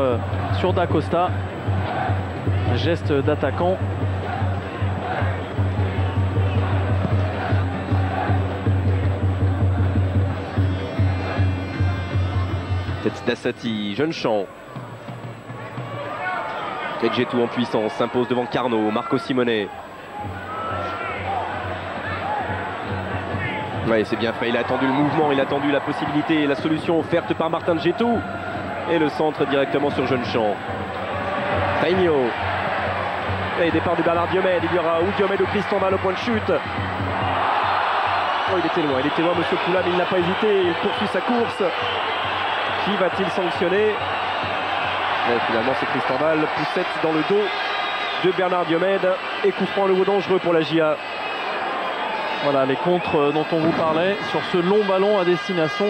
Dacosta. Un geste d'attaquant. Tête d'Assati, Jeunechamp. Edgetou en puissance, s'impose devant Carnot, Marco Simonet. Ouais, c'est bien fait, il a attendu le mouvement, il a attendu la possibilité, la solution offerte par Martin Djetou. Et le centre directement sur Jeunechamp. Taigno. Et départ de Bernard Diomède, il y aura ou Diomède ou Christian Val au point de chute. Oh, il était loin, monsieur Poula, mais il n'a pas hésité, il poursuit sa course. Qui va-t-il sanctionner? Et finalement c'est Christian Val, poussette dans le dos de Bernard Diomède et coup franc le dangereux pour la GIA. Voilà les contres dont on vous parlait sur ce long ballon à destination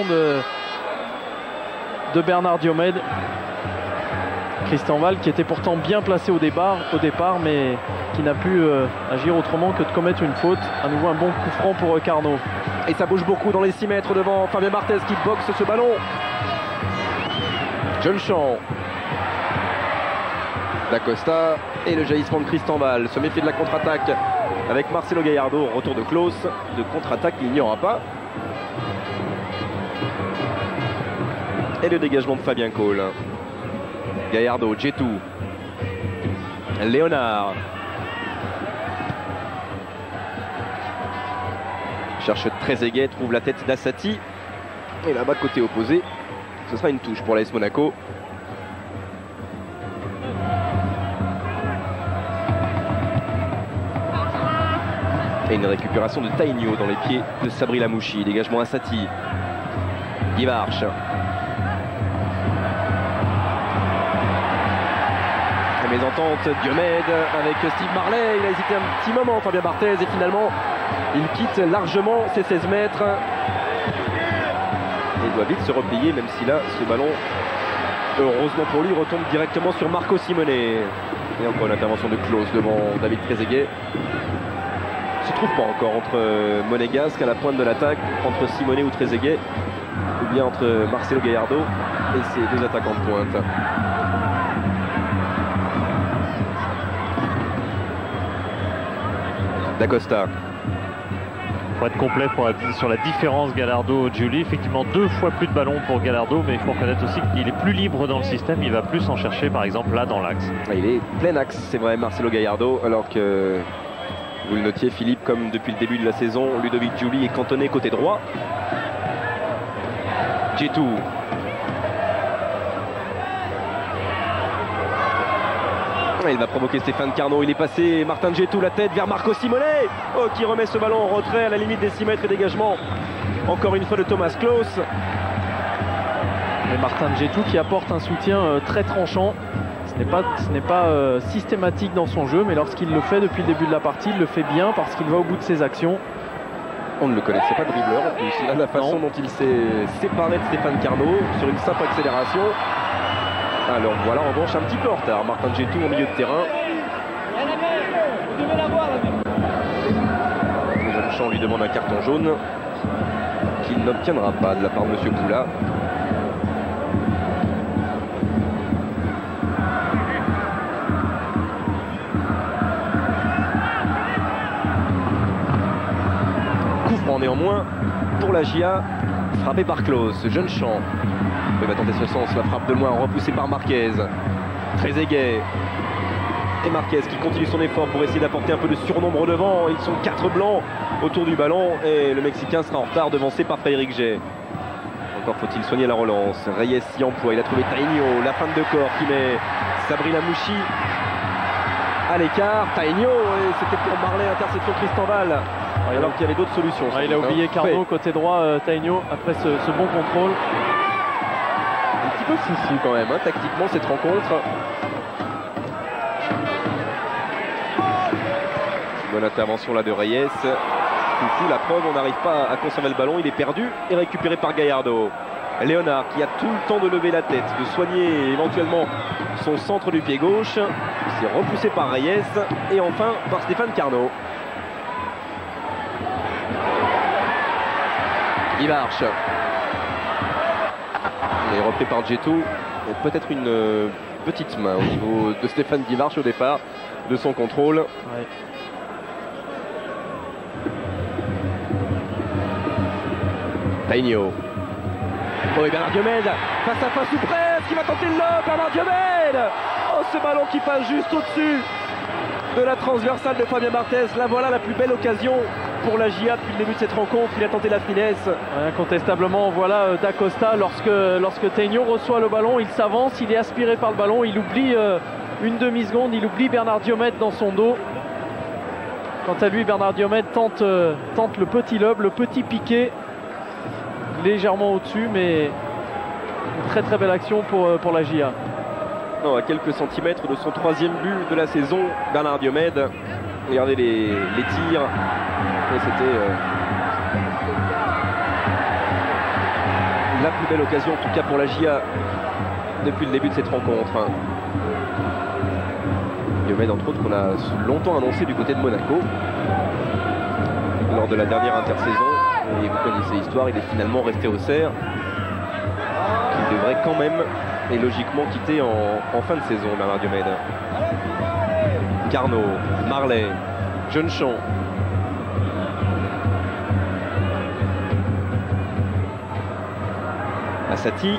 de Bernard Diomède. Christian Val qui était pourtant bien placé au départ mais qui n'a pu agir autrement que de commettre une faute. À nouveau un bon coup franc pour Carnot. Et ça bouge beaucoup dans les 6 mètres devant Fabien Barthez qui boxe ce ballon. Jeunechamp. Dacosta et le jaillissement de Christian Val. Se méfier de la contre-attaque avec Marcelo Gaillardeau. Retour de Klaus. De contre-attaque, il n'y aura pas. Et le dégagement de Fabien Cole. Gaillardeau, Djetou. Léonard. Cherche Trezeguet, trouve la tête d'Assati. Et là-bas, côté opposé, ce sera une touche pour l'AS Monaco. Et une récupération de Taigno dans les pieds de Sabri Lamouchi. Dégagement Assati. Guivarch. La mésentente Diomède avec Steve Marley. Il a hésité un petit moment, Fabien Barthez, et finalement il quitte largement ses 16 mètres. Et il doit vite se replier, même si là ce ballon, heureusement pour lui, retombe directement sur Marco Simonet. Et encore une intervention de Klaus devant David Trezeguet. Ne se trouve pas encore entre Monégasque à la pointe de l'attaque, entre Simonet ou Trezeguet, ou bien entre Marcelo Gaillardeau et ses deux attaquants de pointe. Dacosta. Pour être complet sur la différence Gallardo-Giuli, effectivement 2 fois plus de ballons pour Gallardo, mais il faut reconnaître aussi qu'il est plus libre dans le système, il va plus en chercher par exemple là dans l'axe. Il est plein axe, c'est vrai, Marcelo Gaillardo, alors que vous le notiez Philippe, comme depuis le début de la saison, Ludovic Giuli est cantonné côté droit. Djetou. Il va provoquer Stéphane Carnot, il est passé, Martin Djetou la tête vers Marco Simonet, qui remet ce ballon en retrait à la limite des 6 mètres et dégagement encore une fois de Thomas Klaus. Et Martin Djetou qui apporte un soutien très tranchant. Ce n'est pas systématique dans son jeu, mais lorsqu'il le fait depuis le début de la partie, il le fait bien parce qu'il va au bout de ses actions. On ne le connaissait pas dribbleur en plus. Là, la façon dont il s'est séparé de Stéphane Carnot sur une simple accélération. Alors voilà, en revanche, un petit peu en retard. Martin Djetou au milieu de terrain. Jean lui demande un carton jaune qu'il n'obtiendra pas de la part de M. Poula. Coup franc néanmoins pour la GIA, frappé par Klaus. Jeune Champ il va tenter ce sens, la frappe de loin repoussée par Marquez. Trezeguet. Et Marquez qui continue son effort pour essayer d'apporter un peu de surnombre devant. Ils sont 4 blancs autour du ballon et le Mexicain sera en retard, devancé par Frédéric Gey. Encore faut-il soigner la relance. Reyes s'y emploie, il a trouvé Tainio, la fin de corps qui met Sabri Lamouchi à l'écart. Tainio, et c'était pour Marley, interception Tristan Val. Alors qu'il y avait d'autres solutions. Il a oublié Carnot côté droit, Tainio, après ce bon contrôle. Un petit peu foufou quand même, hein, tactiquement, cette rencontre. Bonne intervention là de Reyes. Foufou, la preuve, on n'arrive pas à conserver le ballon, il est perdu et récupéré par Gallardo. Léonard qui a tout le temps de lever la tête, de soigner éventuellement son centre du pied gauche. C'est repoussé par Reyes et enfin par Stéphane Carnot. Il marche. Il est repris par Djetou. Peut-être une petite main au niveau de Stéphane Guivarch au départ de son contrôle. Ouais. Tainio. Oh, et Bernard Diomède face à face ou presque, qui va tenter le lob. Bernard Diomède. Oh, ce ballon qui passe juste au-dessus de la transversale de Fabien Barthez. Là voilà la plus belle occasion pour la GIA depuis le début de cette rencontre. Il a tenté la finesse. Incontestablement, voilà Dacosta, lorsque Tainio reçoit le ballon, il s'avance, il est aspiré par le ballon, il oublie une demi-seconde, il oublie Bernard Diomède dans son dos. Quant à lui, Bernard Diomède tente le petit lob, le petit piqué, légèrement au-dessus, mais une très très belle action pour la GIA. Non, à quelques centimètres de son 3e but de la saison, Bernard Diomède. Regardez les tirs. Et c'était la plus belle occasion, en tout cas pour la GIA, depuis le début de cette rencontre. Diomède, entre autres, qu'on a longtemps annoncé du côté de Monaco lors de la dernière intersaison. Et vous connaissez l'histoire, il est finalement resté au Cerf. Il devrait quand même et logiquement quitter en fin de saison, Bernard Diomède. Carnot, Marley, Jeune Champ. Assati.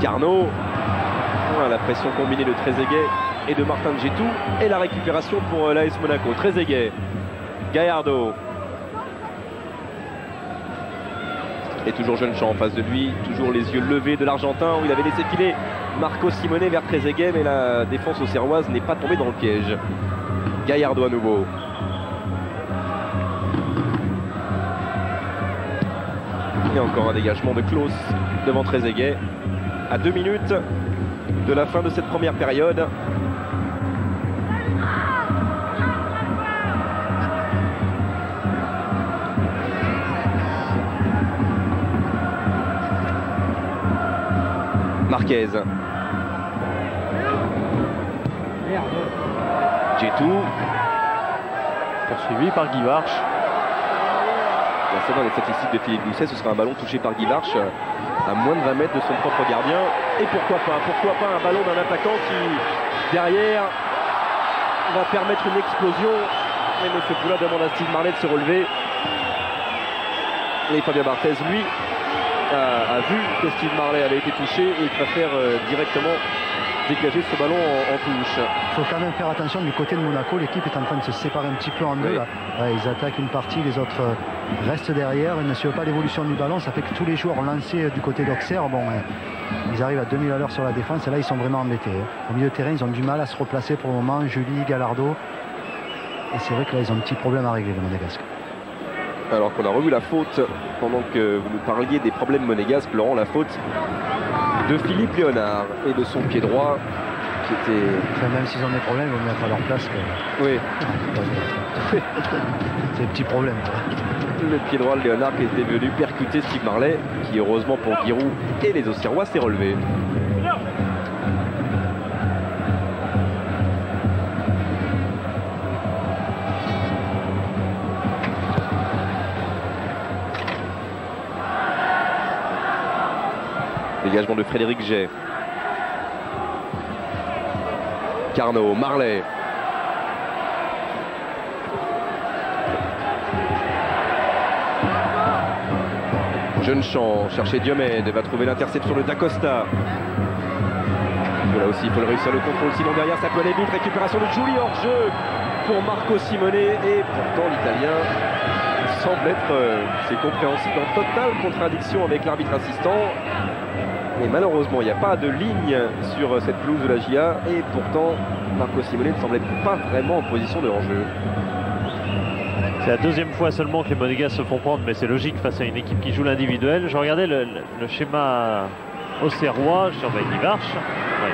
Carnot. Voilà, la pression combinée de Trezeguet et de Martin Djetou. Et la récupération pour l'AS Monaco. Trezeguet. Gallardo. Et toujours Jeune Champ en face de lui. Toujours les yeux levés de l'Argentin où il avait laissé filer Marco Simone vers Trezeguet. Mais la défense auxerroise n'est pas tombée dans le piège. Gallardo à nouveau. Et encore un dégagement de Klaus devant Trezeguet. À 2 minutes de la fin de cette première période. Marquez. Djetou. Poursuivi par Guivarch. C'est dans les statistiques de Philippe Doucet, ce sera un ballon touché par Guivarch à moins de 20 mètres de son propre gardien. Et pourquoi pas un ballon d'un attaquant qui, derrière, va permettre une explosion. Et M. Poula demande à Steve Marlet de se relever. Et Fabien Barthez, lui, a vu que Steve Marlet avait été touché et il préfère directement dégager ce ballon en touche. Il faut quand même faire attention du côté de Monaco. L'équipe est en train de se séparer un petit peu en deux. Oui. Là. Ils attaquent une partie, les autres restent derrière. Ils ne suivent pas l'évolution du ballon. Ça fait que tous les joueurs lancés du côté d'Auxerre, ils arrivent à 2000 à l'heure sur la défense. Et là, ils sont vraiment embêtés. Au milieu de terrain, ils ont du mal à se replacer pour le moment. Julie, Gallardo. Et c'est vrai que là, ils ont un petit problème à régler, les Monégasques. Alors qu'on a revu la faute pendant que vous nous parliez des problèmes monégasques, Laurent, la faute de Philippe Léonard et de son pied droit qui était... Enfin, même s'ils ont des problèmes, ils vont mettre à leur place. Oui. C'est des petits problèmes. Le pied droit de Léonard qui était venu percuter Steve Marley, qui heureusement pour Giroud et les Auxerrois s'est relevé. Dégagement de Frédéric Jay. Carnot, Marley. Jeune Champ, chercher Diomède, va trouver l'interception de Dacosta. Là aussi, il faut le réussir le contrôle, sinon derrière ça peut aller vite. Récupération de Giuly hors jeu pour Marco Simone. Et pourtant l'Italien semble être, c'est compréhensible, en totale contradiction avec l'arbitre assistant. Mais malheureusement, il n'y a pas de ligne sur cette pelouse de la GIA. Et pourtant, Marco Simone ne semblait pas vraiment en position de hors-jeu. C'est la deuxième fois seulement que les Monégasques se font prendre, mais c'est logique face à une équipe qui joue l'individuel. Je regardais le schéma auxerrois, je surveille Guivarch. Ouais.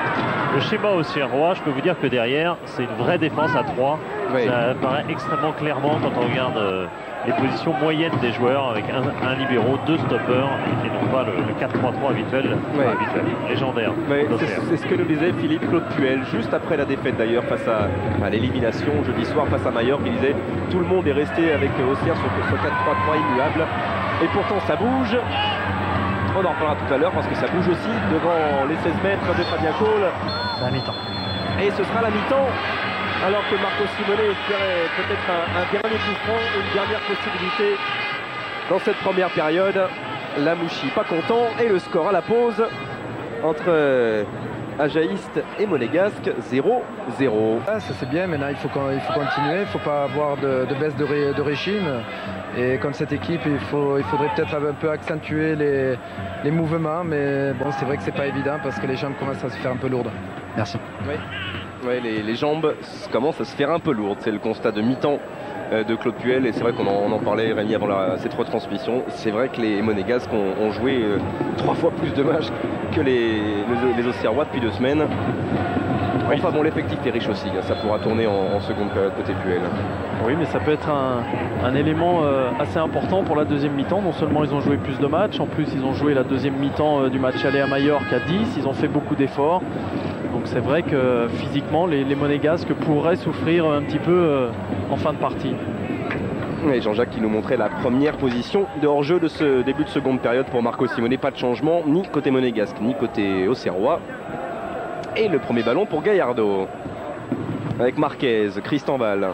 Le schéma auxerrois, je peux vous dire que derrière, c'est une vraie défense à 3. Oui. Ça apparaît extrêmement clairement quand on regarde les positions moyennes des joueurs, avec un libéro, 2 stoppers, et non pas le 4-3-3 habituel, Ouais. légendaire. Ouais, d'Auxerre. c'est ce que nous disait Philippe Claude Puel, juste après la défaite d'ailleurs, face à l'élimination jeudi soir face à Majorque. Il disait tout le monde est resté avec Auxerre sur ce 4-3-3 immuable. Et pourtant ça bouge. On en reparlera tout à l'heure parce que ça bouge aussi devant les 16 mètres de Fabien Cole. C'est la mi-temps. Et ce sera la mi-temps, alors que Marco Simone espérait peut-être un dernier coup franc, une dernière possibilité dans cette première période. Lamouchi pas content, et le score à la pause entre Ajaïste et Monégasque, 0-0. Ah, ça c'est bien, maintenant il faut continuer, il ne faut pas avoir de baisse de régime. Et comme cette équipe, il faudrait peut-être un peu accentuer les mouvements, mais bon, c'est vrai que c'est pas évident parce que les jambes commencent à se faire un peu lourdes. Merci. Oui, ouais, les jambes commencent à se faire un peu lourdes, c'est le constat de mi-temps de Claude Puel, et c'est vrai qu'on en parlait, Rémi, avant cette retransmission. C'est vrai que les Monégasques ont joué 3 fois plus de matchs que les Auxerrois depuis 2 semaines. Enfin bon, l'effectif est riche aussi, ça pourra tourner en seconde période côté Puel. Oui, mais ça peut être un élément assez important pour la deuxième mi-temps. Non seulement ils ont joué plus de matchs, en plus ils ont joué la deuxième mi-temps du match aller à Majorque à 10, ils ont fait beaucoup d'efforts. Donc c'est vrai que physiquement les Monégasques pourraient souffrir un petit peu en fin de partie. Et Jean-Jacques qui nous montrait la première position de hors-jeu de ce début de seconde période pour Marco Simone. Pas de changement ni côté Monégasque ni côté Auxerrois. Et le premier ballon pour Gallardo avec Marquez, Christian Val.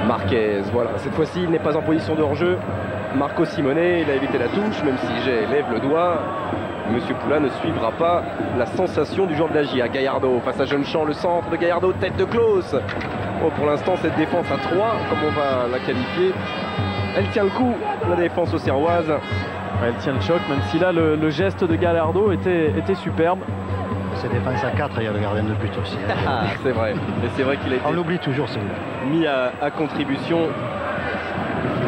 Marquez, voilà, cette fois-ci il n'est pas en position de hors-jeu. Marco Simone, il a évité la touche, même si Jay lève le doigt. Monsieur Poulain ne suivra pas la sensation du joueur de la GIA. Gallardo face à Jeune Champ, le centre de Gallardo, tête de Klaus. Oh, pour l'instant, cette défense à 3, comme on va la qualifier, elle tient le coup, la défense auxerroise. Ouais, elle tient le choc, même si là le geste de Gallardo était superbe. C'est défense à 4, il y a le gardien de but aussi. Ah, c'est vrai. Et c'est vrai qu'il a été On l'oublie toujours celui-là. mis à contribution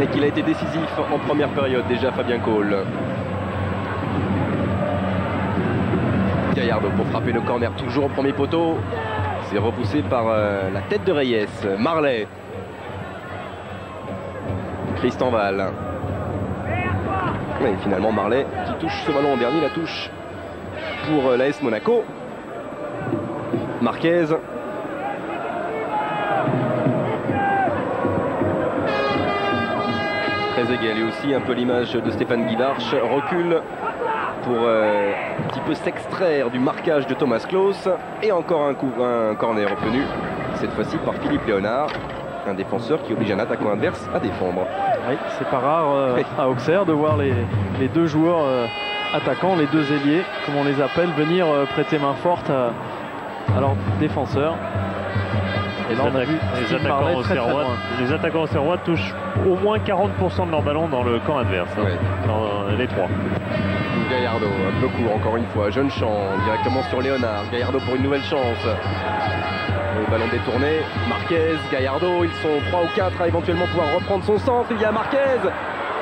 et qu'il a été décisif en première période déjà, Fabien Cole. Gallardo pour frapper le corner toujours au premier poteau. C'est repoussé par la tête de Reyes. Marley. Christian Val. Et finalement Marley qui touche ce ballon en dernier, la touche pour l'AS Monaco. Marquez. Très égal, et aussi un peu l'image de Stéphane Guivarch. Recule pour un petit peu s'extraire du marquage de Thomas Klaus. Et encore un corner obtenu, cette fois-ci par Philippe Léonard, un défenseur qui oblige un attaquant adverse à défendre. Oui, c'est pas rare à Auxerre de voir les deux joueurs attaquants, les deux ailiers, comme on les appelle, venir prêter main forte à leurs défenseurs. Et là, on a vu les attaquants auxerrois touchent au moins 40% de leur ballon dans le camp adverse, Ouais. dans les 3. Gallardo, un peu court encore une fois. Jeune Champ directement sur Léonard. Gallardo pour une nouvelle chance. Le ballon détourné. Marquez, Gallardo, ils sont 3 ou 4 à éventuellement pouvoir reprendre son centre. Il y a Marquez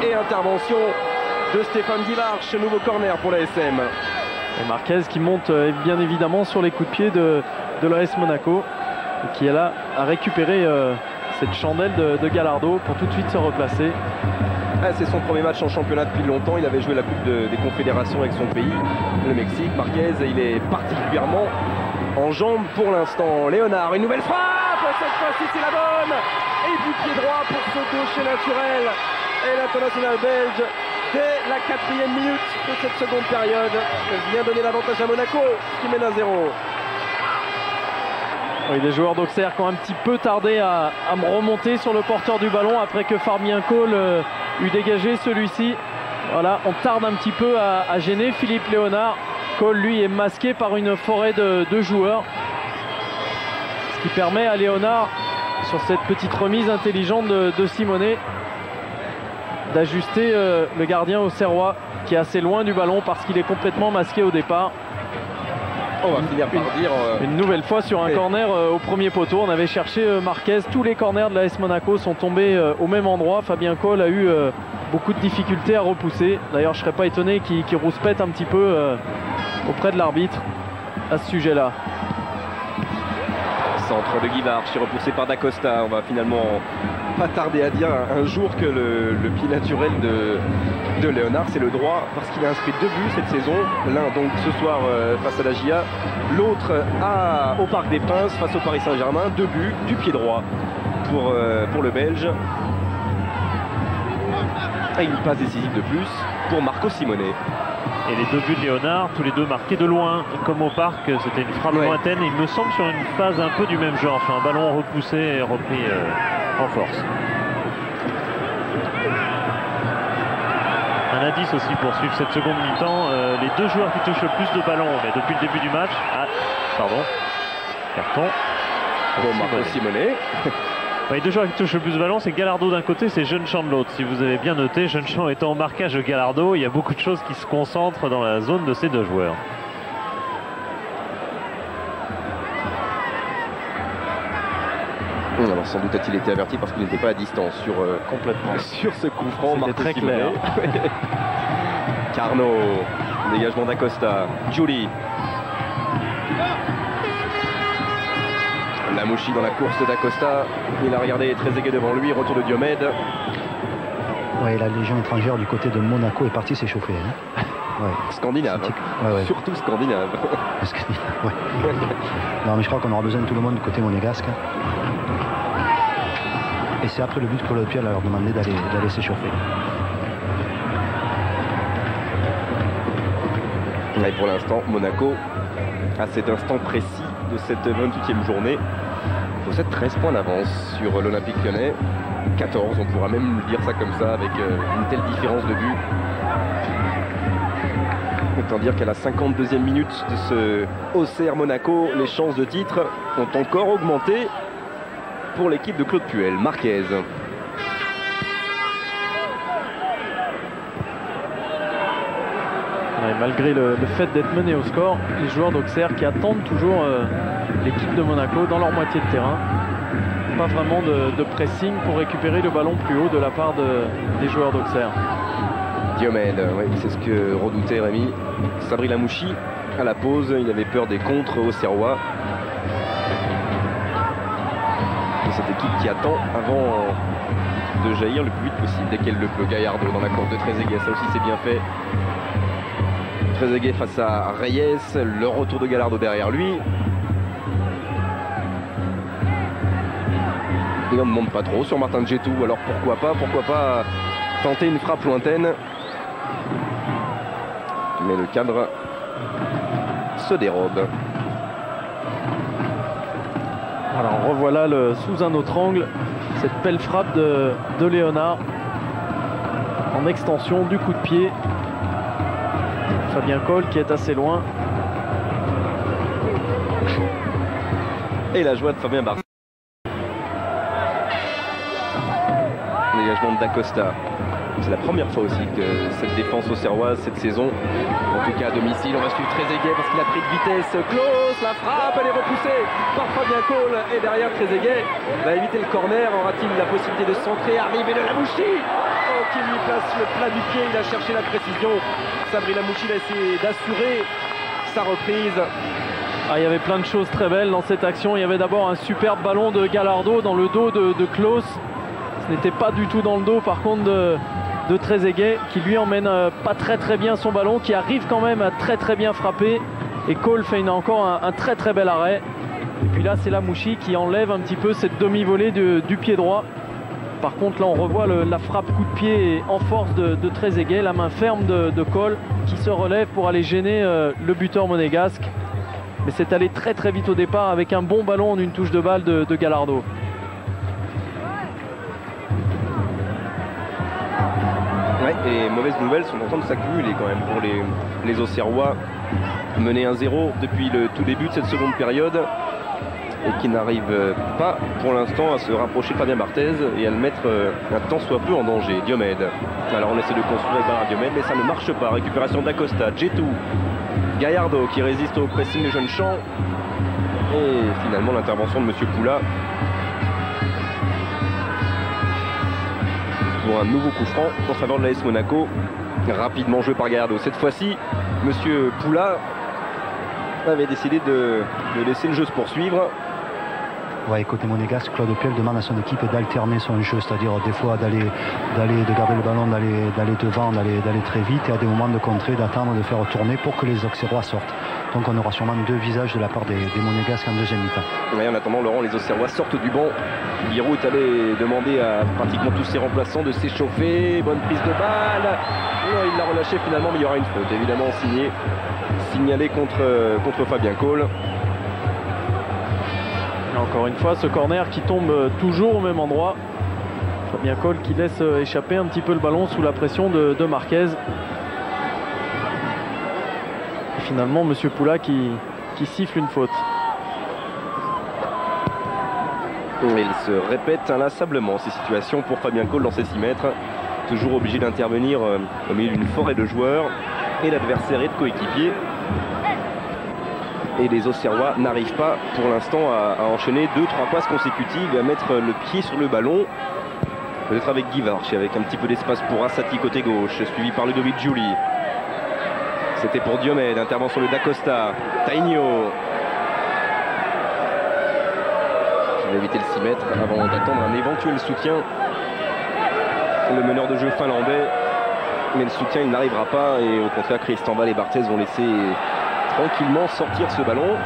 et intervention de Stéphane Guivarch, nouveau corner pour l'ASM. Et Marquez qui monte bien évidemment sur les coups de pied de l'AS Monaco et qui est là à récupérer cette chandelle de Gallardo pour tout de suite se replacer. C'est son premier match en championnat depuis longtemps. Il avait joué la Coupe des Confédérations avec son pays, le Mexique. Marquez, il est particulièrement en jambes pour l'instant. Léonard, une nouvelle frappe. Cette fois-ci, c'est la bonne. Et du pied droit pour ce gaucher naturel. Et l'international belge, dès la 4e minute de cette seconde période, vient donner l'avantage à Monaco, qui mène à 0. Oui, les joueurs d'Auxerre qui ont un petit peu tardé à me remonter sur le porteur du ballon après que Fabien Cole eut dégagé celui-ci. Voilà, on tarde un petit peu à gêner Philippe Léonard. Cole, lui, est masqué par une forêt de joueurs. Ce qui permet à Léonard, sur cette petite remise intelligente de Simonet, d'ajuster le gardien auxerrois qui est assez loin du ballon parce qu'il est complètement masqué au départ. On va finir par dire une nouvelle fois sur un corner au premier poteau. On avait cherché Marquez. Tous les corners de l'AS Monaco sont tombés au même endroit. Fabien Cole a eu beaucoup de difficultés à repousser. D'ailleurs, je ne serais pas étonné qu'il rouspète un petit peu auprès de l'arbitre à ce sujet-là. Centre de Guivarch, repoussé par Dacosta. On va finalement pas tarder à dire un jour que le pied naturel de Léonard, c'est le droit, parce qu'il a inscrit 2 buts cette saison. L'un donc ce soir face à la GIA, l'autre au Parc des Princes face au Paris Saint-Germain. 2 buts du pied droit pour le Belge. Et une passe décisive de plus pour Marco Simonet. Et les 2 buts de Léonard, tous les 2 marqués de loin, comme au Parc. C'était une frappe lointaine, et il me semble sur une phase un peu du même genre, sur un ballon repoussé et repris en force. Un indice aussi pour suivre cette seconde mi-temps, les 2 joueurs qui touchent le plus de ballons mais depuis le début du match. Carton pour Marco Simonet. Les 2 joueurs qui touchent le plus de ballons, c'est Gallardo d'un côté, c'est Jeune-Champ de l'autre. Si vous avez bien noté, Jeune-Champ étant au marquage de Gallardo, il y a beaucoup de choses qui se concentrent dans la zone de ces 2 joueurs. Alors sans doute a-t-il été averti parce qu'il n'était pas à distance complètement sur ce coup franc. C'était très clair. Carnot, dégagement d'Acosta. Giuli. Lamouchi dans la course d'Acosta. Il a regardé Trezeguet devant lui. Retour de Diomède. Oui, la légion étrangère du côté de Monaco est partie s'échauffer. Hein. Ouais. Scandinave. Ouais. Surtout scandinave. Ouais. Non, mais je crois qu'on aura besoin de tout le monde du côté monégasque. Et c'est après le but que Claude Puel a leur demandé d'aller s'échauffer. Et pour l'instant, Monaco, à cet instant précis de cette 28e journée, possède 13 points d'avance sur l'Olympique Lyonnais. 14, on pourra même dire ça comme ça, avec une telle différence de but. Autant dire qu'à la 52e minute de ce Auxerre Monaco, les chances de titre ont encore augmenté pour l'équipe de Claude Puel. Marquez. Ouais, malgré le fait d'être mené au score, les joueurs d'Auxerre qui attendent toujours l'équipe de Monaco dans leur moitié de terrain. Pas vraiment de pressing pour récupérer le ballon plus haut de la part des joueurs d'Auxerre. Diomède, oui, c'est ce que redoutait Rémi. Sabri Lamouchi à la pause, il avait peur des contres auxerrois. Et cette équipe qui attend avant de jaillir le plus vite possible dès qu'elle le peut. Gallardo dans la course de Trezeguet, ça aussi c'est bien fait. Trezeguet face à Reyes, le retour de Gallardo derrière lui. Et on ne demande pas trop sur Martin Djetou, alors pourquoi pas tenter une frappe lointaine. Mais le cadre se dérobe. Alors revoilà sous un autre angle cette belle frappe de Léonard en extension du coup de pied. Fabien Cole qui est assez loin. Et la joie de Fabien Barthez. Dégagement de Dacosta. C'est la première fois aussi que cette défense auxerroise cette saison, en tout cas à domicile, on va suivre Trezeguet parce qu'il a pris de vitesse. Close, la frappe, elle est repoussée par Fabien Cole et derrière Trezeguet va éviter le corner. Aura-t-il la possibilité de centrer, arriver de Lamouchi? qui lui place le plat du pied. Il a cherché la précision. Sabri Lamouchi a essayé d'assurer sa reprise. Ah, il y avait plein de choses très belles dans cette action. Il y avait d'abord un superbe ballon de Gallardo dans le dos de Klaus. Ce n'était pas du tout dans le dos par contre de Trezeguet, qui lui emmène pas très bien son ballon, qui arrive quand même à très bien frapper. Et Cole fait encore un très bel arrêt. Et puis là c'est Lamouchi qui enlève un petit peu cette demi-volée du pied droit. Par contre là on revoit la frappe coup de pied en force de Trezeguet, la main ferme de Cole qui se relève pour aller gêner le buteur monégasque. Mais c'est allé très vite au départ avec un bon ballon en une touche de balle de Gallardo. Ouais, et mauvaise nouvelle sont en train de s'accumuler quand même pour les Auxerrois, menés 1-0 depuis le tout début de cette seconde période et qui n'arrivent pas pour l'instant à se rapprocher de Fabien Barthez et à le mettre un tant soit peu en danger. Diomède, alors on essaie de construire avec Bernard Diomède mais ça ne marche pas. Récupération d'Acosta, Djetou, Gallardo qui résiste au pressing de Jeune Champ et finalement l'intervention de Monsieur Poula pour un nouveau coup franc en faveur de l'AS Monaco, rapidement joué par Gallardo. Cette fois-ci, Monsieur Poula avait décidé de laisser le jeu se poursuivre. Ouais, côté monégasque, Claude Puel demande à son équipe d'alterner son jeu, c'est-à-dire des fois de garder le ballon, d'aller devant, d'aller très vite, et à des moments de contrer, d'attendre, de faire tourner pour que les Auxerrois sortent. Donc on aura sûrement deux visages de la part des monégasques en deuxième mi-temps. Ouais, en attendant, Laurent, les Auxerrois sortent du banc. Giroud est allé demander à pratiquement tous ses remplaçants de s'échauffer. Bonne prise de balle. Il l'a relâché finalement, mais il y aura une faute évidemment signalée contre Fabien Cole. Et encore une fois, ce corner qui tombe toujours au même endroit. Fabien Cole qui laisse échapper un petit peu le ballon sous la pression de Marquez. Et finalement, Monsieur Poula qui siffle une faute. Il se répète inlassablement ces situations pour Fabien Cole dans ses 6 mètres. Toujours obligé d'intervenir au milieu d'une forêt de joueurs et l'adversaire est de coéquipier. Et les Auxerrois n'arrivent pas pour l'instant à enchaîner 2-3 passes consécutives et à mettre le pied sur le ballon. Peut-être avec Guivarch, avec un petit peu d'espace pour Assati côté gauche, suivi par Ludovic Giuli. C'était pour Diomède, intervention de D'Acosta, Tainio. Je vais éviter le 6 mètres avant d'attendre un éventuel soutien. Le meneur de jeu finlandais, mais le soutien il n'arrivera pas et au contraire Christian Val et Barthez vont laisser tranquillement sortir ce ballon.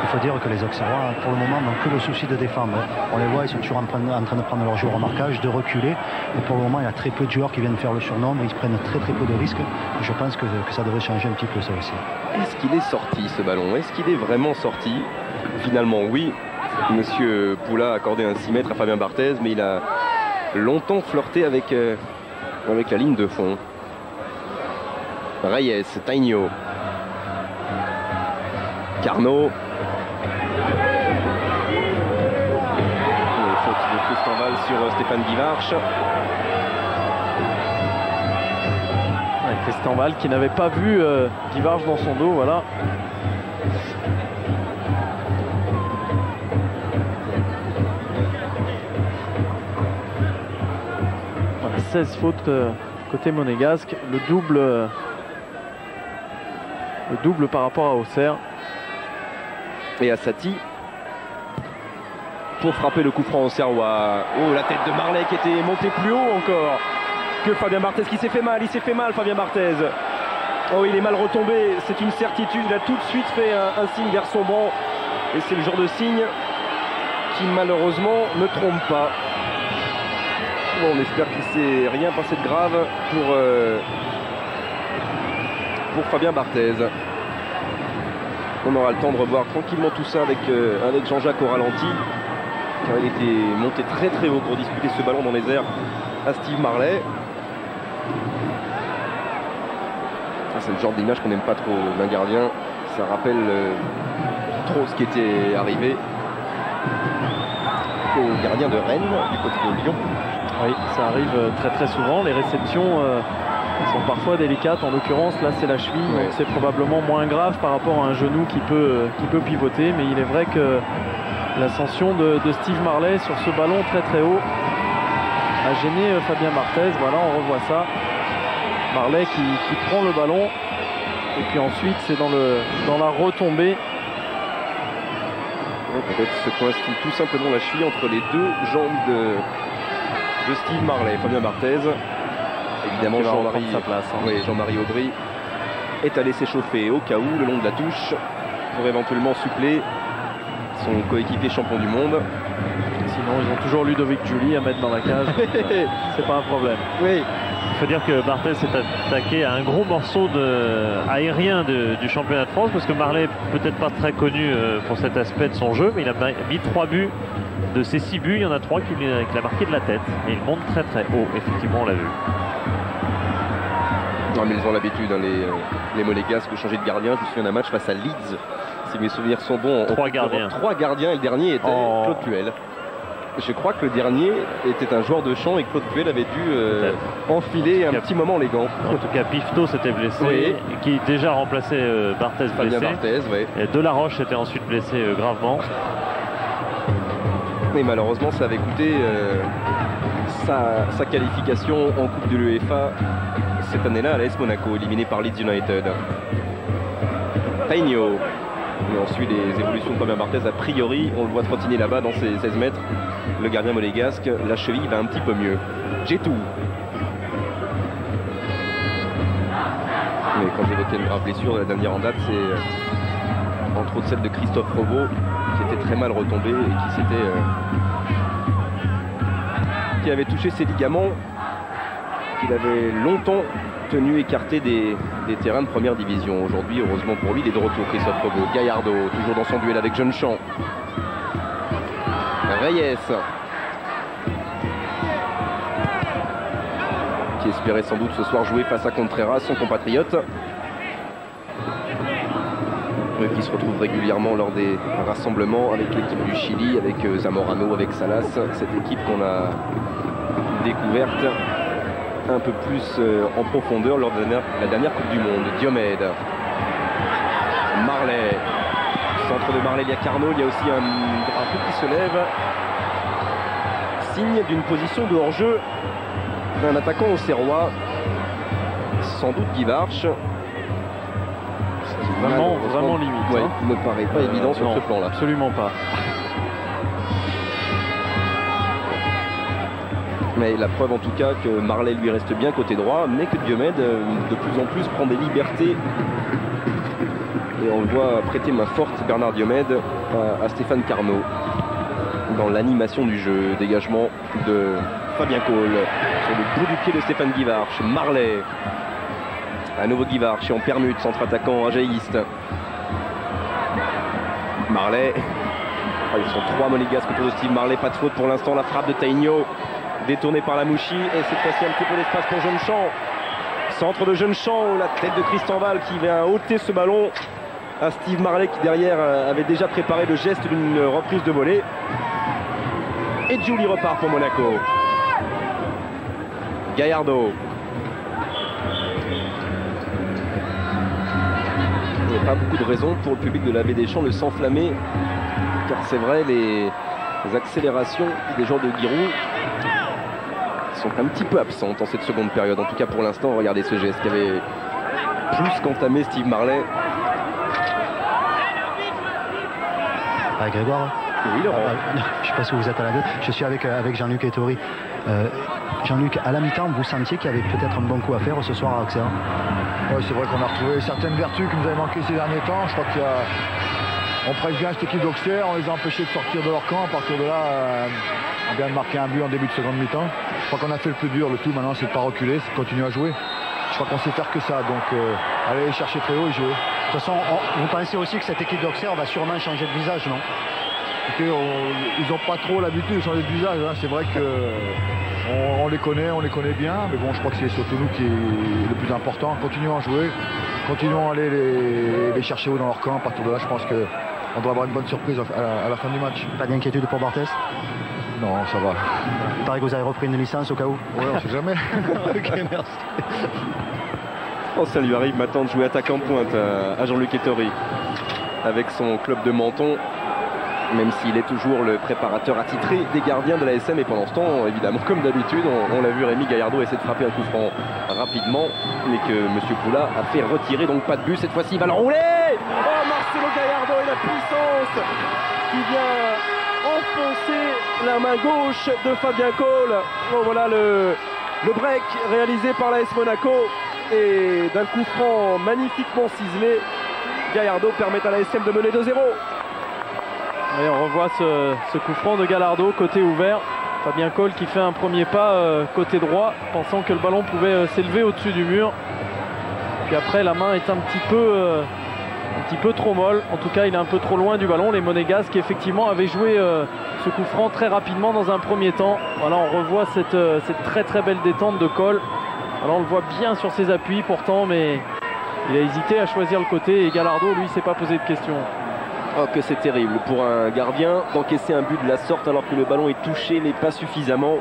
Il faut dire que les Auxerrois, pour le moment, n'ont que le souci de défendre. On les voit, ils sont toujours en train de prendre leur jeu au remarquage, de reculer. Et pour le moment, il y a très peu de joueurs qui viennent faire le surnom, mais ils prennent très peu de risques. Et je pense que ça devrait changer un petit peu ça aussi. Est-ce qu'il est sorti ce ballon? Est-ce qu'il est vraiment sorti? Finalement, oui. Monsieur Poula a accordé un 6 mètres à Fabien Barthez, mais il a longtemps flirté avec la ligne de fond. Reyes, Tainio, Carnot. Faute de Christian Val sur Stéphane Guivarch. Christian Val qui n'avait pas vu Guivarch dans son dos, voilà. Voilà, 16 fautes côté monégasque, le double par rapport à Auxerre. Et Assati pour frapper le coup franc au Serrois. Oh, la tête de Marley qui était montée plus haut encore que Fabien Barthez qui s'est fait mal. Il s'est fait mal, Fabien Barthez. Oh, il est mal retombé, c'est une certitude. Il a tout de suite fait un signe vers son banc. Et c'est le genre de signe qui malheureusement ne trompe pas. Bon, on espère qu'il ne s'est rien passé de grave pour Fabien Barthez. On aura le temps de revoir tranquillement tout ça avec Jean-Jacques au ralenti, car il était monté très haut pour disputer ce ballon dans les airs à Steve Marley. C'est le genre d'image qu'on n'aime pas trop d'un gardien. Ça rappelle trop ce qui était arrivé au gardien de Rennes du côté de Lyon. Oui, ça arrive très souvent. Les réceptions sont parfois délicates. En l'occurrence, là, c'est la cheville, ouais. Donc c'est probablement moins grave par rapport à un genou qui peut pivoter. Mais il est vrai que l'ascension de Steve Marley sur ce ballon très haut a gêné Fabien Barthez. Voilà, on revoit ça. Marley qui prend le ballon. Et puis ensuite, c'est dans la retombée. Peut-être se coince-t-il tout simplement la cheville entre les deux jambes de Steve Marley. Fabien Barthez, évidemment Jean-Marie Aubry est allé s'échauffer au cas où le long de la touche pour éventuellement suppléer son coéquipier champion du monde. Sinon ils ont toujours Ludovic Giuli à mettre dans la cage. C'est pas un problème. Oui. Il faut dire que Barthez s'est attaqué à un gros morceau aérien du championnat de France, parce que Marley peut-être pas très connu pour cet aspect de son jeu, mais il a mis 3 buts. De ses 6 buts, il y en a 3 qu'il a marqué de la tête, et il monte très très haut, effectivement on l'a vu. Non, mais ils ont l'habitude, hein, les Monégasques, de changer de gardien. Je me souviens d'un match face à Leeds, si mes souvenirs sont bons. 3 gardiens. 3 gardiens, et le dernier était Claude Puel. Je crois que le dernier était un joueur de champ et Claude Puel avait dû enfiler un petit moment les gants. En tout cas, Pifto s'était blessé, qui déjà remplaçait Barthez blessé. Fabien Barthez, oui. Et Delaroche était ensuite blessé gravement. Mais malheureusement, ça avait coûté sa qualification en Coupe de l'UEFA cette année-là à l'AS Monaco, éliminé par Leeds United. Tainio. Mais on suit les évolutions de Fabien Barthez. A priori, on le voit trottiner là-bas dans ses 16 mètres. Le gardien monégasque, la cheville va un petit peu mieux. Jetou. Mais quand j'évoquais une grave blessure, la dernière en date, c'est entre autres celle de Christophe Robot, qui était très mal retombé et qui avait touché ses ligaments, qu'il avait longtemps tenu écarté des terrains de première division. Aujourd'hui, heureusement pour lui, il est de retour. Christophe Robot. Gallardo, toujours dans son duel avec Jeune-Champ. Reyes, qui espérait sans doute ce soir jouer face à Contreras, son compatriote, qui se retrouve régulièrement lors des rassemblements avec l'équipe du Chili, avec Zamorano, avec Salas, cette équipe qu'on a découverte un peu plus en profondeur lors de la dernière Coupe du Monde. Diomède, Marley, centre de Marley, il y a Carnot, il y a aussi un drapeau qui se lève, signe d'une position de hors-jeu d'un attaquant auxerrois, sans doute Guy Varche. Vraiment limite. Ouais, hein. ne paraît pas évident sur ce plan-là. Absolument pas. Mais la preuve en tout cas que Marley lui reste bien côté droit, mais que Diomède de plus en plus prend des libertés. Et on le voit prêter main forte, Bernard Diomède, à Stéphane Carnot dans l'animation du jeu. Dégagement de Fabien Cole sur le bout du pied de Stéphane Guivarch. Marley, à nouveau Guivarch et en permute, centre-attaquant ajaïste. Marley, ils sont 3 monégasques autour de Steve Marley, pas de faute pour l'instant. La frappe de Tainio détournée par la Mouchi, et cette fois-ci un petit peu d'espace pour Jeune-Champ. Centre de Jeune-Champ, la tête de Tristan Val qui vient ôter ce ballon à Steve Marley, qui derrière avait déjà préparé le geste d'une reprise de volée. Et Giuli repart pour Monaco. Gallardo. Il n'y a pas beaucoup de raisons pour le public de la Baie des Champs de s'enflammer, car c'est vrai, les accélérations des joueurs de Giroud sont un petit peu absentes en cette seconde période. En tout cas pour l'instant, regardez ce geste qui avait plus qu'entamé Steve Marley. Ah, Grégoire. Oui, Laurent. Je ne sais pas si vous êtes à la deux. Je suis avec Jean-Luc Ettori. Jean-Luc, à la mi-temps, vous sentiez qu'il y avait peut-être un bon coup à faire ce soir à Auxerre? Oui, c'est vrai qu'on a retrouvé certaines vertus qui nous avaient manqué ces derniers temps. Je crois qu'on presse bien cette équipe d'Auxerre, on les a empêchés de sortir de leur camp. À partir de là, on vient de marquer un but en début de seconde mi-temps. Je crois qu'on a fait le plus dur. Le tout maintenant, c'est de ne pas reculer, c'est de continuer à jouer. Je crois qu'on sait faire que ça. Donc, aller chercher très haut et jouer. De toute façon, vous pensez aussi que cette équipe d'Auxerre va sûrement changer de visage, non? Écoutez, ils n'ont pas trop l'habitude de changer de visage. Hein. C'est vrai que on les connaît bien. Mais bon, je crois que c'est surtout nous qui est le plus important. Continuons à jouer. Continuons à aller les chercher haut dans leur camp. À partir de là, je pense qu'on doit avoir une bonne surprise à la fin du match. Pas d'inquiétude pour Barthez? Non, ça va. Il paraît que vous avez repris une licence au cas où. Ouais, on sait jamais. Ok, merci. Oh, ça lui arrive maintenant de jouer attaquant de pointe à Jean-Luc Ettori avec son club de Menton. même s'il est toujours le préparateur attitré des gardiens de la SM. Et pendant ce temps, évidemment, comme d'habitude, on l'a vu, Rémi Gallardo essaie de frapper un coup franc rapidement, mais que M. Poula a fait retirer, donc pas de but. Cette fois-ci, il va l'enrouler. Oh, Marcelo Gallardo et la puissance qui vient enfoncer la main gauche de Fabien Cole. Oh, voilà le break réalisé par l'AS Monaco, et d'un coup franc magnifiquement ciselé, Gallardo permet à la SM de mener 2-0. Et on revoit ce coup franc de Gallardo, côté ouvert. Fabien Cole qui fait un premier pas côté droit, pensant que le ballon pouvait s'élever au-dessus du mur. Puis après, la main est un petit peu trop molle. En tout cas, il est un peu trop loin du ballon. Les Monégasques qui effectivement avaient joué ce coup franc très rapidement dans un premier temps. Voilà, on revoit cette très très belle détente de Cole. Alors on le voit bien sur ses appuis pourtant, mais il a hésité à choisir le côté, et Gallardo, lui, s'est pas posé de questions. Oh, que c'est terrible pour un gardien d'encaisser un but de la sorte alors que le ballon est touché, mais pas suffisamment.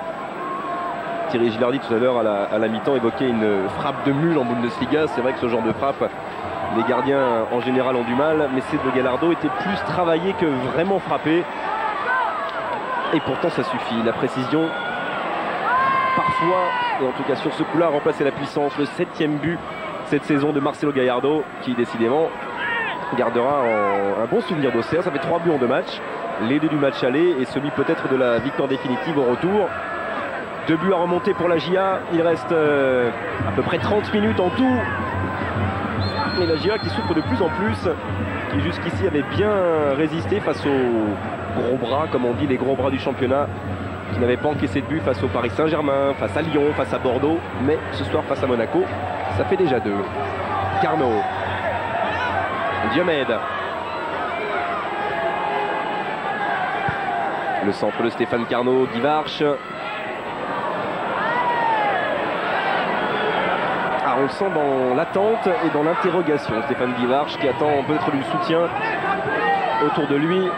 Thierry Gilardi tout à l'heure à la mi-temps évoquait une frappe de mule en Bundesliga. C'est vrai que ce genre de frappe, les gardiens en général ont du mal, mais celle de Gallardo était plus travaillée que vraiment frappée. Et pourtant ça suffit, la précision parfois, et en tout cas sur ce coup-là, a remplacé la puissance. Le 7e but cette saison de Marcelo Gallardo, qui décidément gardera un bon souvenir d'Auxerre. Ça fait 3 buts en 2 matchs, les 2 du match aller et celui peut-être de la victoire définitive au retour. 2 buts à remonter pour la GIA, il reste à peu près 30 minutes en tout. Et la GIA qui souffre de plus en plus, qui jusqu'ici avait bien résisté face aux gros bras, comme on dit, les gros bras du championnat, qui n'avait pas encaissé de but face au Paris Saint-Germain, face à Lyon, face à Bordeaux, mais ce soir face à Monaco, ça fait déjà 2. Carnot, Diomède, le centre de Stéphane Carnot, Guivarch. Ah, on le sent dans l'attente et dans l'interrogation, Stéphane Guivarch, qui attend peut-être du soutien autour de lui.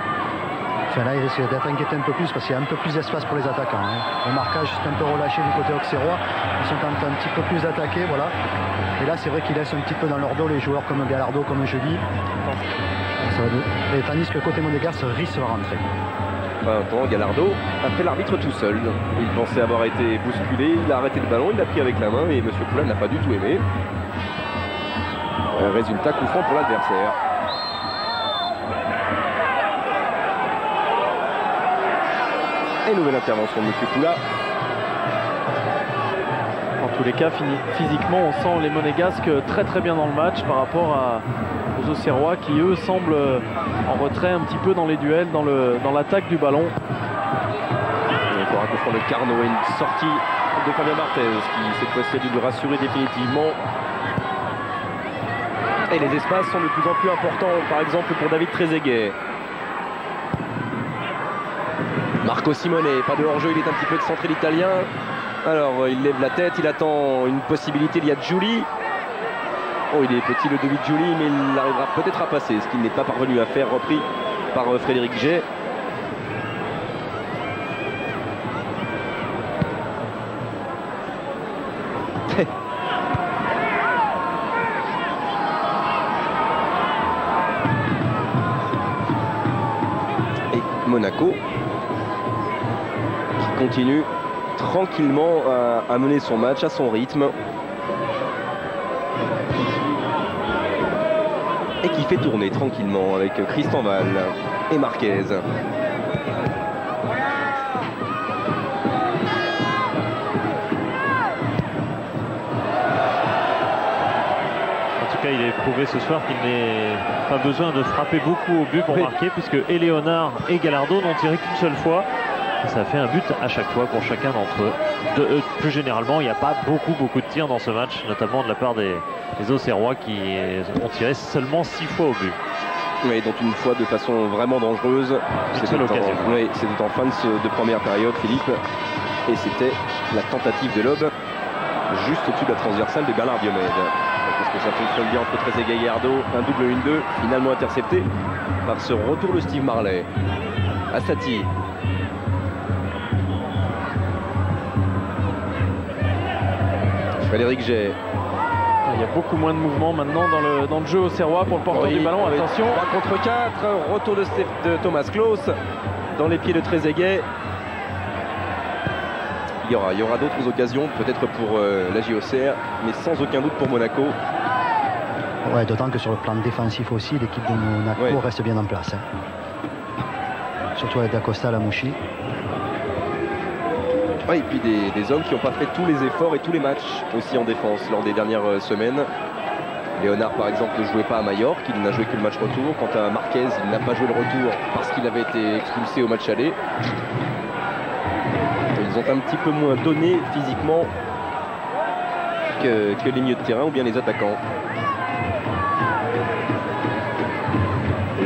Enfin, là, il risque d'être inquiété un peu plus parce qu'il y a un peu plus d'espace pour les attaquants. Le marquage est un peu relâché du côté auxerrois. Ils sont en train un petit peu plus attaqués, voilà. Et là, c'est vrai qu'ils laissent un petit peu dans leur dos les joueurs comme Gallardo, comme Jeudi. Et tandis que côté Monégasque risque de rentrer. Enfin, Gallardo a fait l'arbitre tout seul. Il pensait avoir été bousculé, il a arrêté le ballon, il l'a pris avec la main et M. Poula n'a pas du tout aimé. Résultat, coup franc pour l'adversaire. Et nouvelle intervention de M. Poula. En tous les cas, physiquement, on sent les Monégasques très très bien dans le match par rapport aux Auxerrois qui, eux, semblent en retrait un petit peu dans les duels, dans l'attaque du ballon. Et encore un coup franc de Carnot et une sortie de Fabien Barthez qui, cette fois-ci, a dû le rassurer définitivement. Et les espaces sont de plus en plus importants, par exemple pour David Trezeguet. Marco Simone, pas de hors-jeu, il est un petit peu excentré l'italien. Alors il lève la tête, il attend une possibilité, il y a Giuli. Oh, il est petit le demi de Giuli, mais il arrivera peut-être à passer, ce qu'il n'est pas parvenu à faire, repris par Frédéric Jay. Et Monaco qui continue tranquillement à mener son match à son rythme et qui fait tourner tranquillement avec Christian Val et Marquez. Il est prouvé ce soir qu'il n'est pas besoin de frapper beaucoup au but pour marquer, puisque Léonard et Gallardo n'ont tiré qu'une seule fois. Et ça fait un but à chaque fois pour chacun d'entre eux. Plus généralement, il n'y a pas beaucoup de tirs dans ce match, notamment de la part des Auxerrois qui ont tiré seulement 6 fois au but. Oui, dont une fois de façon vraiment dangereuse. C'était en fin de première période, Philippe. Et c'était la tentative de lob juste au-dessus de la transversale de Bernard Diomède. Parce que ça fonctionne bien entre Trezeguet et Gallardo, un double 1-2, finalement intercepté par ce retour de Steve Marley. Assati. Il Frédéric Jay. y a beaucoup moins de mouvement maintenant dans le jeu auxerrois pour le porteur du ballon. Attention. 3 contre 4, retour de Thomas Klose dans les pieds de Trezeguet. Il y aura d'autres occasions, peut-être pour la JOCR, mais sans aucun doute pour Monaco. Ouais, d'autant que sur le plan défensif aussi, l'équipe de Monaco reste bien en place. Surtout avec Dacosta, Lamouchi. Ouais, et puis des hommes qui n'ont pas fait tous les efforts et tous les matchs aussi en défense lors des dernières semaines. Léonard par exemple ne jouait pas à Majorque, il n'a joué que le match retour. Quant à Marquez, il n'a pas joué le retour parce qu'il avait été expulsé au match aller. Ils ont un petit peu moins donné physiquement que les milieux de terrain ou bien les attaquants.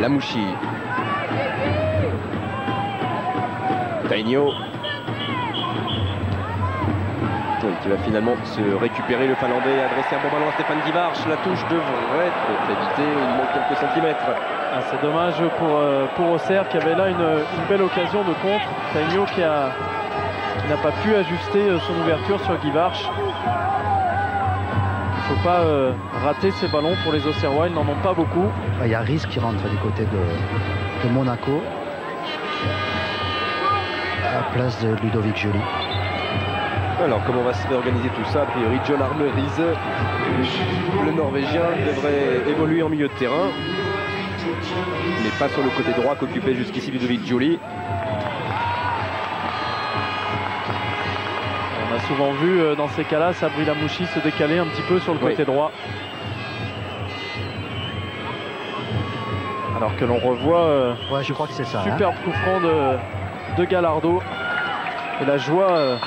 Lamouchi. Tainio. Qui va finalement se récupérer, le Finlandais, adresser un bon ballon à Stéphane Guivarch. La touche devrait être évitée, il manque quelques centimètres. Ah, c'est dommage pour Auxerre qui avait là une belle occasion de contre. Tainio qui n'a pas pu ajuster son ouverture sur Guivarch. Il ne faut pas rater ces ballons pour les Auxerrois, ils n'en ont pas beaucoup. Il y a Riz qui rentre du côté de Monaco à la place de Ludovic Joly. Alors comment va se réorganiser tout ça? A priori John Arne Riise, le Norvégien, devrait évoluer en milieu de terrain, mais pas sur le côté droit qu'occupait jusqu'ici Ludovic Joly. On a souvent vu dans ces cas-là Sabri Lamouchi se décaler un petit peu sur le côté droit. Alors que l'on revoit je crois que c'est ça, superbe coup franc de Gallardo. Et la joie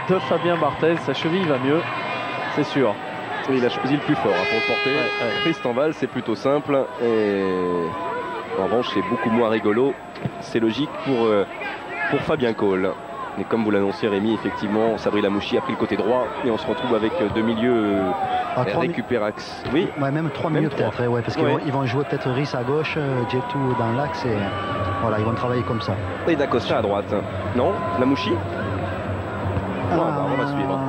de Fabien Barthez, sa cheville va mieux, c'est sûr. Oui, il a choisi le plus fort pour le porter. Tristan Val, c'est plutôt simple. Et en revanche, c'est beaucoup moins rigolo. C'est logique pour Fabien Cole. Mais comme vous l'annonciez, Rémi, effectivement, Sabri Lamouchi a pris le côté droit et on se retrouve avec deux milieux récupérax. Oui, même 3 milieux peut-être, parce qu'ils vont jouer peut-être Riz à gauche, Djetou dans l'axe et voilà, ils vont travailler comme ça. Et Dacosta à droite. Non, Lamouchi. On va suivre.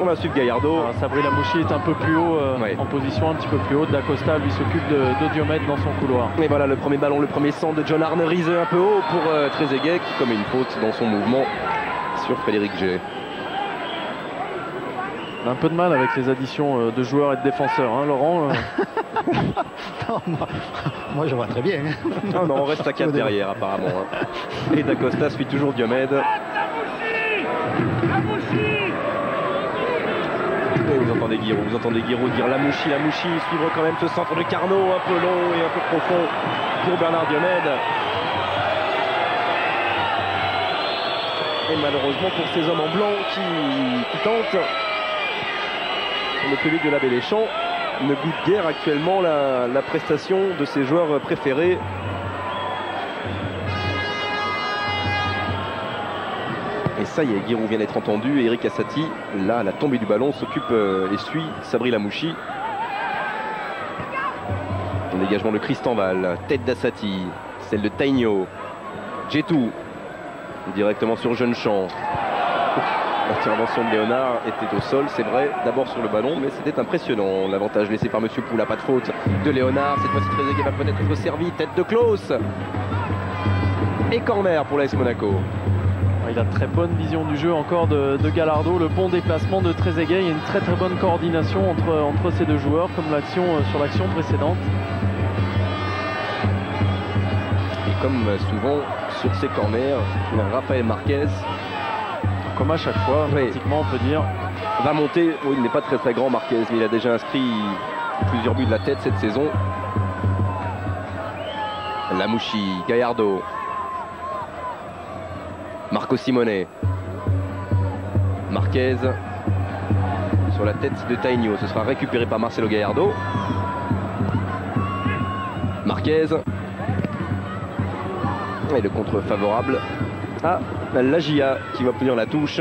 On va suivre Gallardo. Sabri Lamouchi est un peu plus haut, en position un petit peu plus haute. Dacosta lui s'occupe de Diomède dans son couloir. Et voilà le premier ballon, le premier centre de John Arne Riise un peu haut pour Trezeguet qui commet une faute dans son mouvement sur Frédéric Gay. On a un peu de mal avec les additions de joueurs et de défenseurs, hein, Laurent. Non, moi je vois très bien. Non, on reste à 4 derrière apparemment. Et Dacosta suit toujours Diomède. Et vous entendez Guiraud dire Lamouchi, suivre quand même ce centre de Carnot un peu long et un peu profond pour Bernard Diomède. Et malheureusement pour ces hommes en blanc qui tentent, le public de l'Abbé Deschamps ne goûte guère actuellement la prestation de ses joueurs préférés. Et ça y est, Guiraud vient d'être entendu. Et Eric Assati, là, à la tombée du ballon, s'occupe et suit Sabri Lamouchi. Un dégagement de Tristan Val, tête d'Assati, celle de Tainio. Djetou, directement sur Jeune-Champ. L'intervention de Léonard était au sol, c'est vrai, d'abord sur le ballon, mais c'était impressionnant. L'avantage laissé par Monsieur Poula, pas de faute de Léonard. Cette fois-ci, Trezeguet va peut-être être servi, tête de Klose. Et corner pour l'AS Monaco. Il a très bonne vision du jeu encore de Gallardo, le bon déplacement de Trezeguet. Il y a une très bonne coordination entre ces deux joueurs, comme sur l'action précédente. Et comme souvent sur ces corners, Raphaël Marquez, comme à chaque fois, pratiquement on peut dire, va monter. Oui, il n'est pas très grand Marquez, mais il a déjà inscrit plusieurs buts de la tête cette saison. Lamouchi, Gallardo, Marco Simone, Marquez sur la tête de Tainio. Ce sera récupéré par Marcelo Gallardo. Marquez. Et le contre favorable à Lagia qui va obtenir la touche.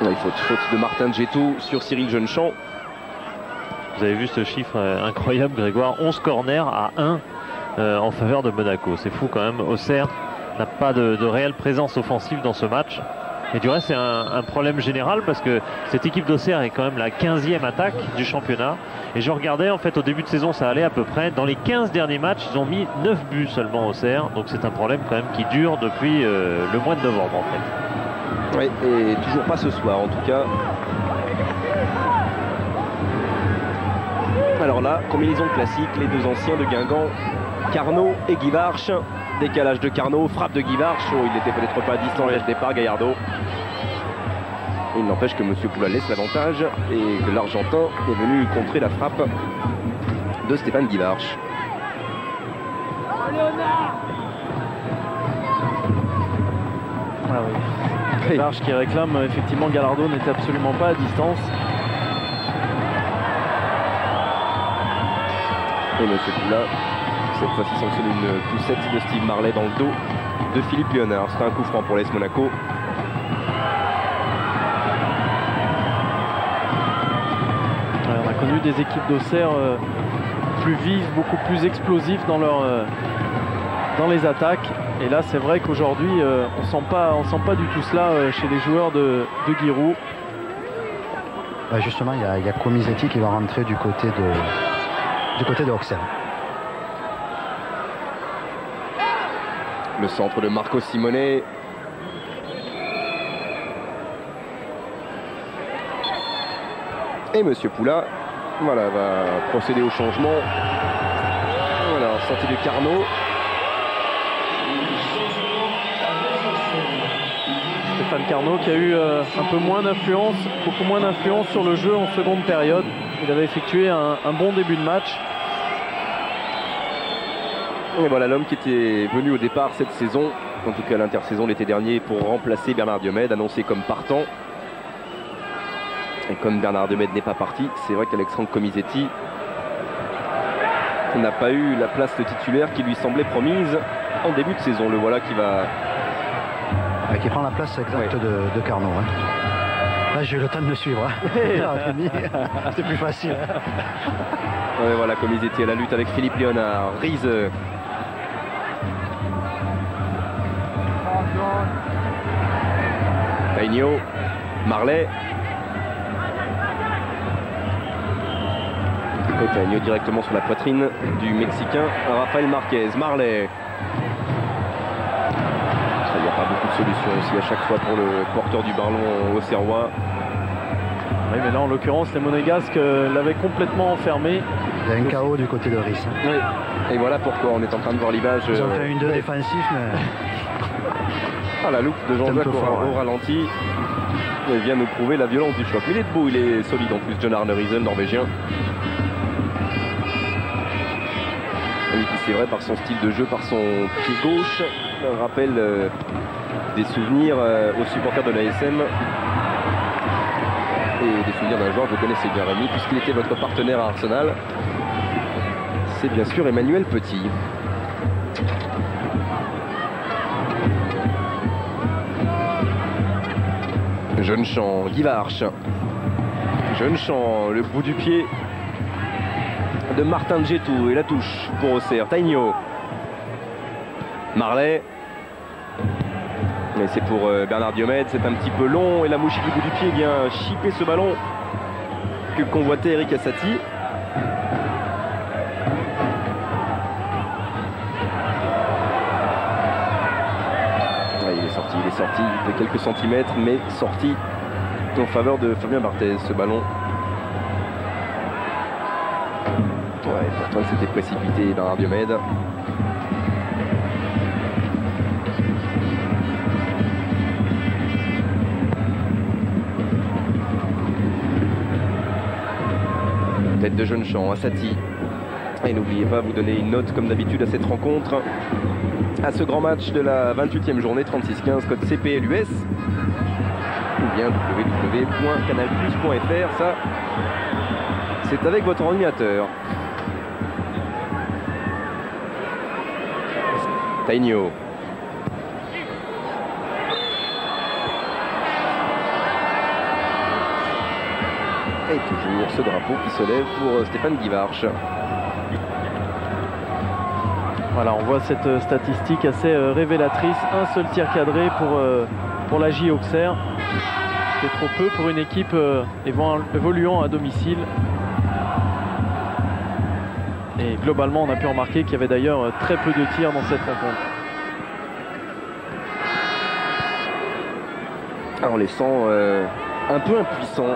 Il faut faute de Martin Djetou sur Cyril Jeune-Champ. Vous avez vu ce chiffre incroyable, Grégoire, 11 corners à 1 en faveur de Monaco. C'est fou quand même. Auxerre n'a pas de réelle présence offensive dans ce match. Et du reste, c'est un problème général parce que cette équipe d'Auxerre est quand même la 15e attaque du championnat. Et je regardais, en fait, au début de saison, ça allait à peu près. Dans les 15 derniers matchs, ils ont mis 9 buts seulement Auxerre. Donc c'est un problème quand même qui dure depuis le mois de novembre, en fait. Oui, et toujours pas ce soir, en tout cas. Alors là, combinaison classique, les deux anciens de Guingamp, Carnot et Guivarch. Décalage de Carnot, frappe de Guivarch. Oh, il n'était peut-être pas à distance à ce départ, Gallardo. Il n'empêche que M. Poula laisse l'avantage et que l'Argentin est venu contrer la frappe de Stéphane Guivarch. Ah oui. Guivarch qui réclame, effectivement, Gallardo n'était absolument pas à distance. Et M. Poula, cette fois-ci, sanctionne une poussette de Steve Marley dans le dos de Philippe Léonard. C'est un coup franc pour l'AS Monaco. On a connu des équipes d'Auxerre plus vives, beaucoup plus explosives dans les attaques. Et là, c'est vrai qu'aujourd'hui, on sent pas du tout cela chez les joueurs de Giroud. Justement, il y a Comisetti qui va rentrer du côté de Auxerre. Le centre de Marco Simone. Et M. Poula, voilà, va procéder au changement. Voilà, sortie de Carnot. Stéphane Carnot qui a eu un peu moins d'influence, beaucoup moins d'influence sur le jeu en seconde période. Il avait effectué un bon début de match. Et voilà l'homme qui était venu au départ cette saison, en tout cas l'intersaison l'été dernier, pour remplacer Bernard Diomède, annoncé comme partant. Et comme Bernard Diomède n'est pas parti, c'est vrai qu'Alexandre Comisetti n'a pas eu la place de titulaire qui lui semblait promise en début de saison. Le voilà qui va... Qui prend la place exacte de Carnot. Là, j'ai eu le temps de le suivre. C'est plus facile. Ouais, voilà, Comisetti à la lutte avec Philippe Léonard. Riese. Tainio. Marley. Et Tainio directement sur la poitrine du Mexicain Rafael Marquez. Marley. Il n'y a pas beaucoup de solutions aussi à chaque fois pour le porteur du ballon auxerrois. Oui, mais là en l'occurrence les Monégasques l'avaient complètement enfermé. Il y a un KO du côté de Rice. Oui. Et voilà pourquoi on est en train de voir l'image. Ils ont fait une 2 défensif, mais... Ah, la loupe de Jean-Jacques au ralenti. Il vient nous prouver la violence du choc. Mais il est debout, il est solide en plus, John Arne Riese, norvégien. Lui qui, c'est vrai, par son style de jeu, par son pied gauche, rappelle des souvenirs aux supporters de l'ASM. Et des souvenirs d'un joueur que vous connaissez bien, Rémi, puisqu'il était votre partenaire à Arsenal. C'est bien sûr Emmanuel Petit. Jeune champ, Guivarch. Jeune champ, le bout du pied de Martin Djetou et la touche pour Auxerre. Tainio. Marley. Mais c'est pour Bernard Diomède, c'est un petit peu long et la mouche du bout du pied vient chipper ce ballon que convoitait Eric Assati. Ouais, il est sorti de quelques centimètres, mais sorti en faveur de Fabien Barthez ce ballon. Ouais, pourtant il s'était précipité Bernard Diomède. Tête de jeune champ, Assati. Et n'oubliez pas, vous donner une note comme d'habitude à cette rencontre, à ce grand match de la 28e journée, 36-15, code CPLUS, ou bien www.canalplus.fr. Ça, c'est avec votre ordinateur. Tainio. Et toujours ce drapeau qui se lève pour Stéphane Guivarch. Voilà, on voit cette statistique assez révélatrice. Un seul tir cadré pour la J Auxerre. C'est trop peu pour une équipe évoluant à domicile. Et globalement, on a pu remarquer qu'il y avait d'ailleurs très peu de tirs dans cette rencontre. Alors, on les sent un peu impuissants.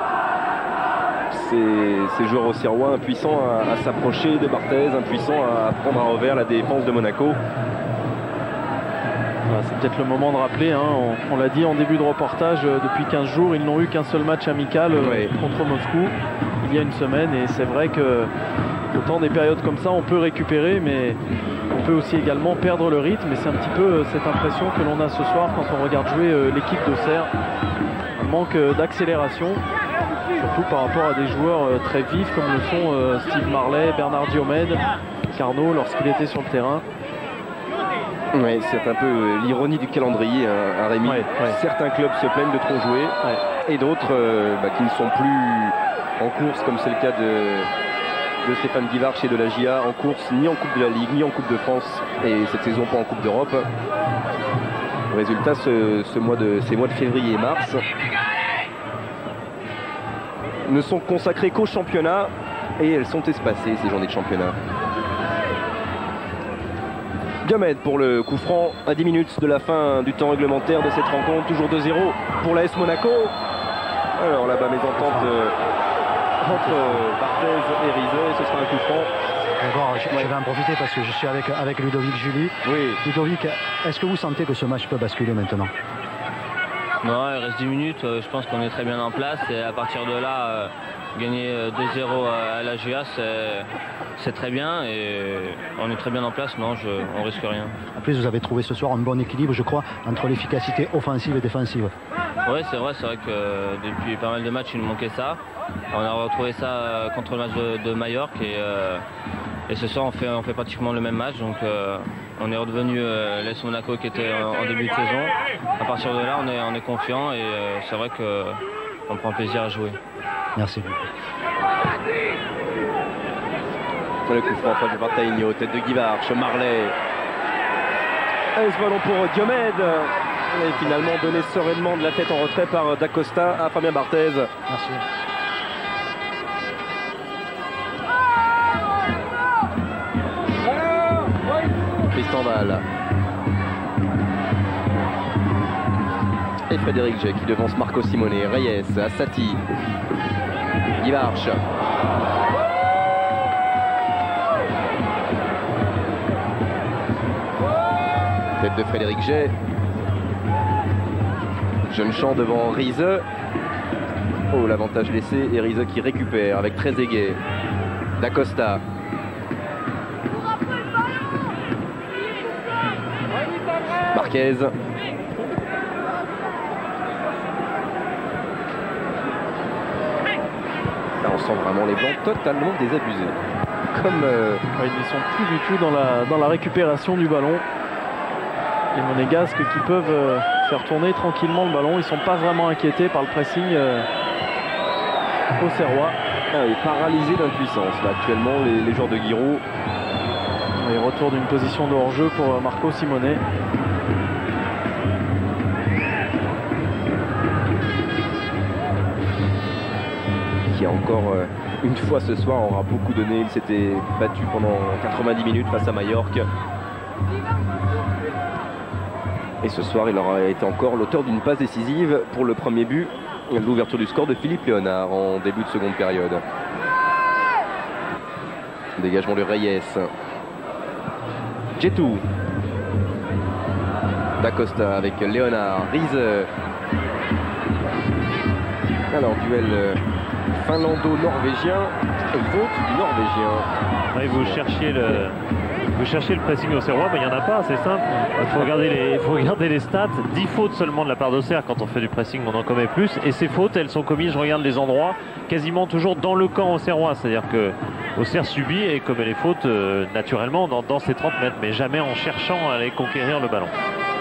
Ces joueurs auxerrois impuissants à s'approcher de Barthez, impuissants à prendre à revers la défense de Monaco. Voilà, c'est peut-être le moment de rappeler, hein, on l'a dit en début de reportage, depuis 15 jours, ils n'ont eu qu'un seul match amical contre Moscou il y a une semaine. Et c'est vrai que autant des périodes comme ça, on peut récupérer, mais on peut aussi également perdre le rythme. Et c'est un petit peu cette impression que l'on a ce soir quand on regarde jouer l'équipe d'Auxerre. Un manque d'accélération. Surtout par rapport à des joueurs très vifs comme le sont Steve Marley, Bernard Diomède, Carnot lorsqu'il était sur le terrain. Oui, c'est un peu l'ironie du calendrier, hein, Rémi. Certains clubs se plaignent de trop jouer et d'autres qui ne sont plus en course, comme c'est le cas de Stéphane Guivarch et de la GIA, en course ni en Coupe de la Ligue, ni en Coupe de France, et cette saison pas en Coupe d'Europe. Résultat, ces mois de février et mars ne sont consacrées qu'au championnat, et elles sont espacées, ces journées de championnat. Diomède pour le coup franc à 10 minutes de la fin du temps réglementaire de cette rencontre. Toujours 2-0 pour l'AS Monaco. Alors là-bas, mésentente entre Barthez et Rizet, ce sera un coup franc. Je vais en profiter parce que je suis avec Ludovic Julie. Oui. Ludovic, est-ce que vous sentez que ce match peut basculer maintenant? Non, il reste 10 minutes, je pense qu'on est très bien en place et à partir de là, gagner 2-0 à la GIA, c'est très bien et on est très bien en place, non, on risque rien. En plus, vous avez trouvé ce soir un bon équilibre, je crois, entre l'efficacité offensive et défensive. Oui, c'est vrai que depuis pas mal de matchs, il nous manquait ça. On a retrouvé ça contre le match de Majorque et ce soir, on fait pratiquement le même match, donc on est redevenu l'AS Monaco qui était en début de saison. À partir de là, on est confiant et c'est vrai qu'on prend plaisir à jouer. Merci. Le coup franc de Bartaigno, tête de Guivarch, Marley. Et ce ballon pour Diomède. Et finalement donné sereinement de la tête en retrait par Dacosta à Fabien Barthez. Merci. Tristan Val. Et Frédéric Jay qui devance Marco Simone. Reyes, Assati. Guivarch. Tête de Frédéric Jay. Jeune champ devant Rise. Oh, l'avantage laissé et Rise qui récupère avec Trezeguet. Dacosta. Marquez. Là, on sent vraiment les Blancs totalement désabusés. Comme ils ne sont plus du tout dans la récupération du ballon. Les Monégasques qui peuvent faire tourner tranquillement le ballon. Ils ne sont pas vraiment inquiétés par le pressing auxerrois. Paralysés d'impuissance là actuellement les joueurs de Guiraud. Et retour d'une position de hors-jeu pour Marco Simone. Qui a encore une fois ce soir aura beaucoup donné. Il s'était battu pendant 90 minutes face à Majorque. Et ce soir, il aura été encore l'auteur d'une passe décisive pour le premier but, l'ouverture du score de Philippe Léonard en début de seconde période. Dégagement de Reyes. Djetou. Dacosta avec Léonard. Rise. Alors, duel finlando-norvégien. Faute du norvégien. Ouais, vous cherchiez le pressing auxerrois, mais il n'y en a pas, c'est simple. Il faut regarder les stats. 10 fautes seulement de la part d'Auxerre. Quand on fait du pressing, on en commet plus. Et ces fautes, elles sont commises, je regarde les endroits, quasiment toujours dans le camp auxerrois. C'est-à-dire que Auxerre subit et commet les fautes naturellement dans ses 30 mètres, mais jamais en cherchant à aller conquérir le ballon.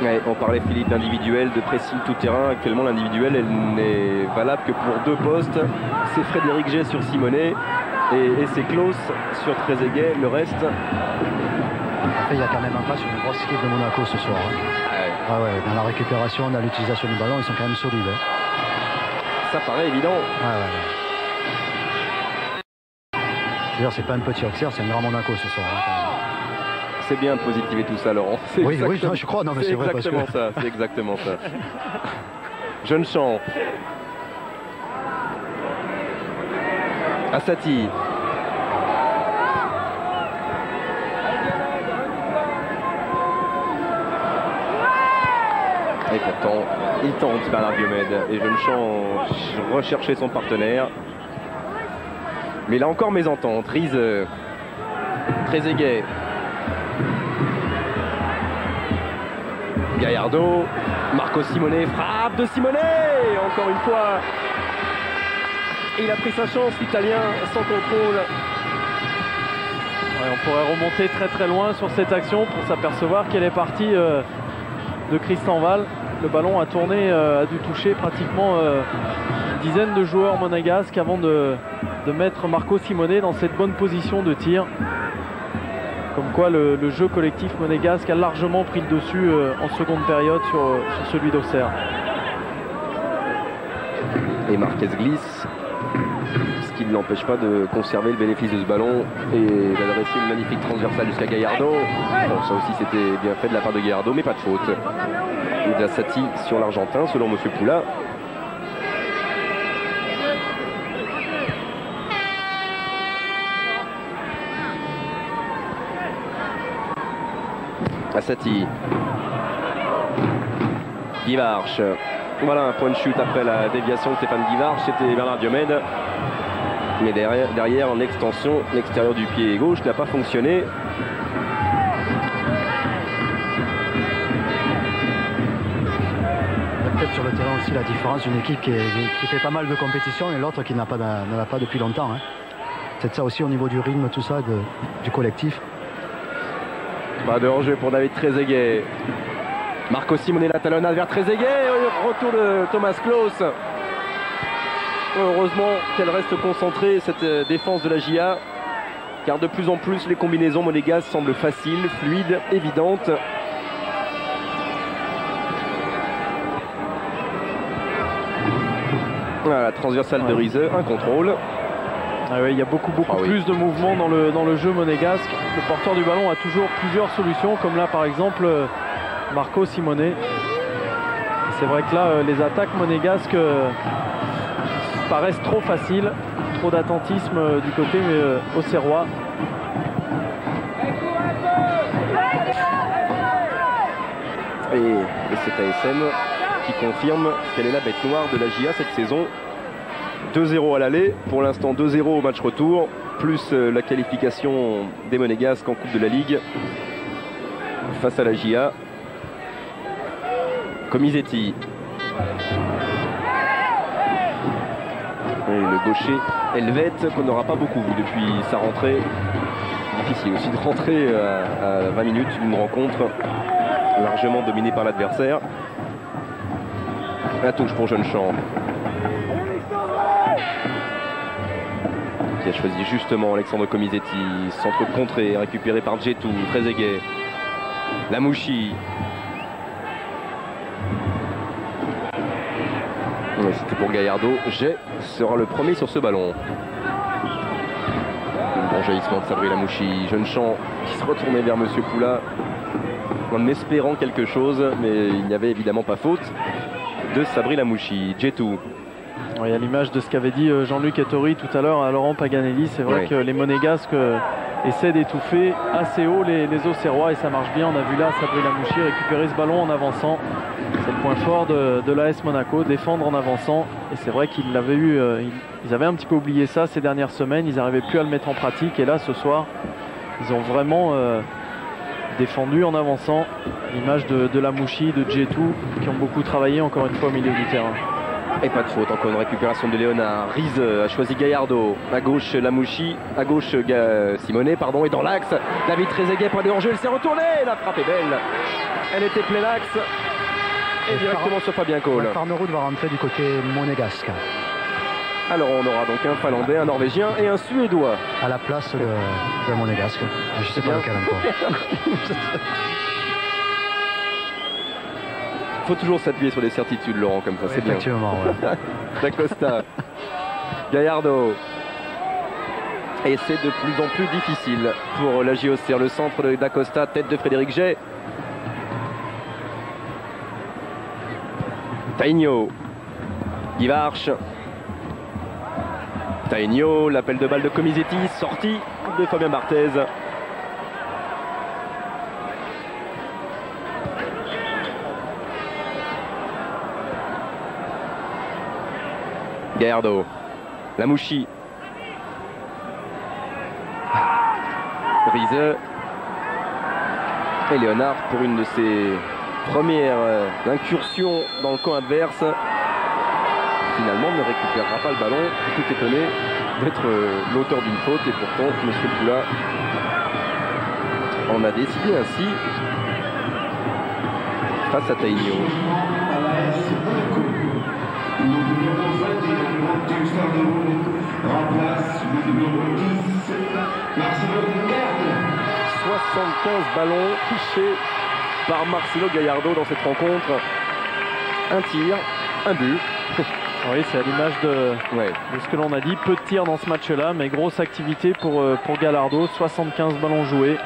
Ouais, on parlait, Philippe, d'individuel, de pressing tout terrain. Actuellement, l'individuel, elle n'est valable que pour 2 postes. C'est Frédéric Jay sur Simonet et c'est Klaus sur Trezeguet. Le reste, Après, il y a quand même en face une grosse équipe de Monaco ce soir. Hein. Ah ouais, dans la récupération, dans l'utilisation du ballon, ils sont quand même solides. Hein. Ça paraît évident. Je veux dire, c'est pas un petit Auxerre, c'est un grand Monaco ce soir. Hein, c'est bien de positiver tout ça, Laurent. Oui, non, je crois. Non, mais c'est vrai parce que... C'est exactement ça. Jeune Champ. Assati. Et pourtant, il tente Bernard Diomède. Et Jeune Champ recherchait son partenaire. Mais là encore mésentente. Rize. Trezeguet. Gallardo. Marco Simone. Frappe de Simone. Encore une fois. Il a pris sa chance, l'Italien, sans contrôle. Ouais, on pourrait remonter très très loin sur cette action pour s'apercevoir qu'elle est partie de Christian Val. Le ballon a tourné, a dû toucher pratiquement une dizaine de joueurs monégasques avant de mettre Marco Simone dans cette bonne position de tir. Comme quoi le jeu collectif monégasque a largement pris le dessus en seconde période sur celui d'Auxerre. Et Marquez glisse, ce qui ne l'empêche pas de conserver le bénéfice de ce ballon et d'adresser une magnifique transversale jusqu'à Gallardo. Bon, ça aussi c'était bien fait de la part de Gallardo, mais pas de faute. Et Assati sur l'Argentin, selon M. Poula. Assati. Guivarch. Voilà un point de chute après la déviation de Stéphane Guivarch, c'était Bernard Diomède. Mais derrière en extension, l'extérieur du pied gauche n'a pas fonctionné. Peut-être sur le terrain aussi la différence d'une équipe qui fait pas mal de compétitions et l'autre qui n'en a pas depuis longtemps. Hein. C'est ça aussi au niveau du rythme, tout ça, du collectif. Pas de hors-jeu pour David Trezeguet. Marco Simone la talonnade vers Trezeguet. Retour de Thomas Klaus. Heureusement qu'elle reste concentrée, cette défense de la JA. Car de plus en plus, les combinaisons monégasques semblent faciles, fluides, évidentes. Voilà, transversale de Rize, un contrôle. Ah oui, il y a beaucoup plus de mouvements dans le jeu monégasque. Le porteur du ballon a toujours plusieurs solutions, comme là par exemple Marco Simone. C'est vrai que là, les attaques monégasques paraissent trop faciles, trop d'attentisme du côté auxerrois. Et c'est ASM qui confirme qu'elle est la bête noire de la JA cette saison. 2-0 à l'aller, pour l'instant 2-0 au match retour, plus la qualification des Monégasques en Coupe de la Ligue face à la JA. Comisetti. Et le gaucher Helvète qu'on n'aura pas beaucoup vu depuis sa rentrée. Difficile aussi de rentrer à 20 minutes d'une rencontre largement dominée par l'adversaire. La touche pour Jeune Champ. Qui a choisi justement Alexandre Comisetti. Centre contré, récupéré par Djetou, Trezeguet. Lamouchi. C'était pour Gallardo. Jay sera le premier sur ce ballon. Bon jaillissement de Sabri Lamouchi. Jeune Champ qui se retournait vers Monsieur Poula en espérant quelque chose, mais il n'y avait évidemment pas faute de Sabri Lamouchi. Djetou. Oui, à l'image de ce qu'avait dit Jean-Luc Ettori tout à l'heure à Laurent Paganelli, c'est vrai que les Monégasques essaient d'étouffer assez haut les Auxerrois et ça marche bien. On a vu là Sabri Lamouchi récupérer ce ballon en avançant. C'est le point fort de l'AS Monaco, défendre en avançant. Et c'est vrai qu'ils l'avaient eu, ils avaient un petit peu oublié ça ces dernières semaines. Ils n'arrivaient plus à le mettre en pratique. Et là, ce soir, ils ont vraiment défendu en avançant. L'image de Lamouchi, de Djetou, qui ont beaucoup travaillé encore une fois au milieu du terrain. Et pas de faute, encore une récupération de Léonard. Rize a choisi Gallardo. À gauche Lamouchi, à gauche Simone, pardon, et dans l'axe, David Trezeguet, pas de hors-jeu, il s'est retourné. La frappe est belle. Elle était plein axe. Et directement sur Fabien Cole. Farnerud va rentrer du côté monégasque. Alors on aura donc un Finlandais, un Norvégien et un Suédois. À la place de Monégasque. Je sais pas lequel encore. Faut toujours s'appuyer sur les certitudes, Laurent, comme ça, c'est bien. Effectivement, ouais. D'Acosta, Gallardo. Et c'est de plus en plus difficile pour la JOC. Le centre d'Acosta, tête de Frédéric Jay. Tainio, Guivarch. Tainio, l'appel de balle de Comisetti, sortie de Fabien Barthez. Gallardo, Lamouchi, Riese et Léonard pour une de ses premières incursions dans le camp adverse. Finalement ne récupérera pas le ballon, tout étonné d'être l'auteur d'une faute et pourtant Monsieur Poula en a décidé ainsi face à Tainio. « 75 ballons touchés par Marcelo Gallardo dans cette rencontre. Un tir, un but. » Oui, c'est à l'image de ce que l'on a dit. Peu de tirs dans ce match-là, mais grosse activité pour Gallardo. 75 ballons joués.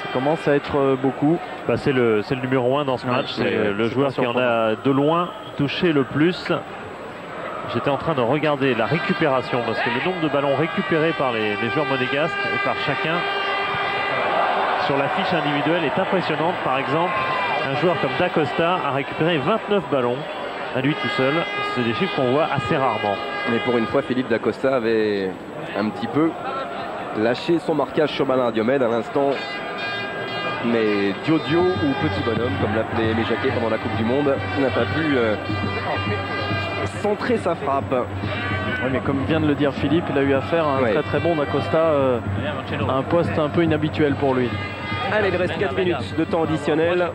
Ça commence à être beaucoup. Bah, c'est le numéro 1 dans ce match. C'est le joueur qui en a de loin touché le plus. J'étais en train de regarder la récupération parce que le nombre de ballons récupérés par les joueurs monégasques et par chacun sur la fiche individuelle est impressionnante. Par exemple, un joueur comme D'Acosta a récupéré 29 ballons à lui tout seul. C'est des chiffres qu'on voit assez rarement. Mais pour une fois, Philippe D'Acosta avait un petit peu lâché son marquage sur Bernard Diomède à l'instant. Mais Diodio ou Petit Bonhomme, comme l'appelait Aimé Jacquet pendant la Coupe du Monde, n'a pas pu centrer sa frappe. Oui, mais comme vient de le dire Philippe, il a eu affaire à un très bon D'Acosta, à un poste un peu inhabituel pour lui. Allez, il reste 4 minutes de temps additionnel.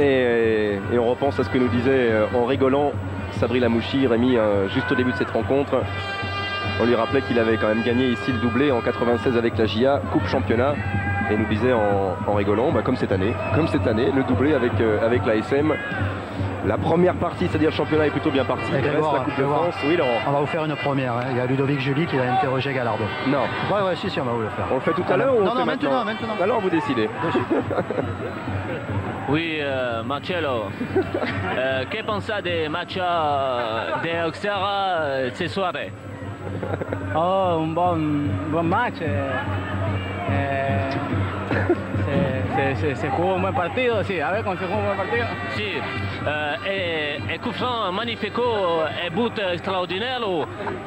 Et on repense à ce que nous disait en rigolant Sabri Lamouchi, Rémi, juste au début de cette rencontre. On lui rappelait qu'il avait quand même gagné ici le doublé en 96 avec la JA, Coupe Championnat. Et nous disait en rigolant, comme cette année, le doublé avec la SM. La première partie, c'est-à-dire le championnat, est plutôt bien partie. Il reste la Coupe de France. Oui, Laurent. On va vous faire une première. Il y a Ludovic Julie qui a interrogé Gallardo. Non. Ouais, si, on va vous le faire. On le fait tout à l'heure ou on le fait maintenant? Alors, vous décidez. Oui, Marcello. Que pensa des matchs de Auxerre ce soir? Oh, un bon match. Se jugó un buen partido, sí, a ver cómo se jugó un buen partido. Sí, et coup franc magnifique, et but extraordinaire,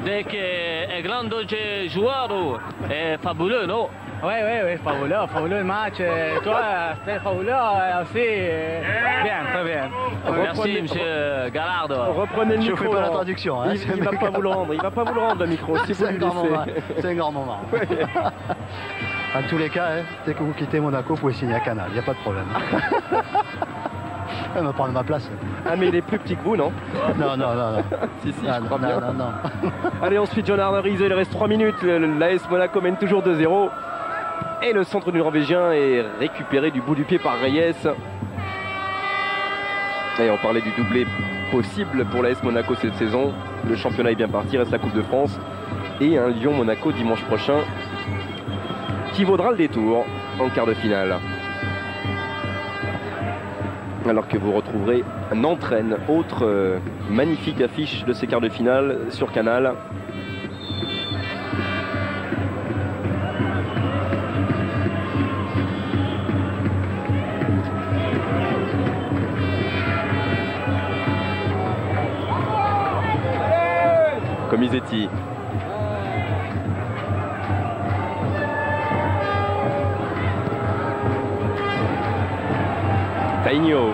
dès que est grand joueur, est fabuleux, non? Oui, fabuleux le match. Toi, c'était fabuleux aussi. Bien, très bien. Merci, monsieur Gallardo. Reprenez le micro. Je fais pas la traduction. Hein, il va pas vous le rendre. Il va pas vous le rendre, le micro. Si vous lui laissez. C'est un grand moment. En tous les cas, dès que vous quittez Monaco, vous pouvez signer à Canal. Il n'y a pas de problème. Elle va prendre ma place. Ah, mais il est plus petit que vous, non? Non. si, je crois bien. Non. Allez, ensuite, John Riese, il reste 3 minutes. L'AS Monaco mène toujours 2-0. Et le centre du Norvégien est récupéré du bout du pied par Reyes. Et on parlait du doublé possible pour l'AS Monaco cette saison. Le championnat est bien parti, reste la Coupe de France. Et un Lyon-Monaco dimanche prochain qui vaudra le détour en quart de finale. Alors que vous retrouverez Nantes-Rennes, autre magnifique affiche de ces quarts de finale sur Canal. Comisetti. Tainio.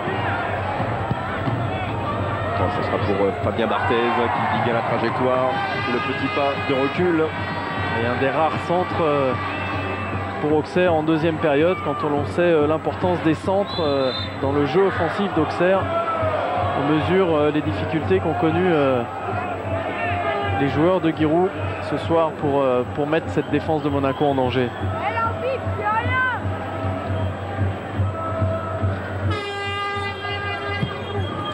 Ce sera pour Fabien Barthez qui dit bien la trajectoire, le petit pas de recul. Et un des rares centres pour Auxerre en deuxième période, quand on sait l'importance des centres dans le jeu offensif d'Auxerre. On mesure les difficultés qu'ont connues les joueurs de Giroud ce soir pour mettre cette défense de Monaco en danger.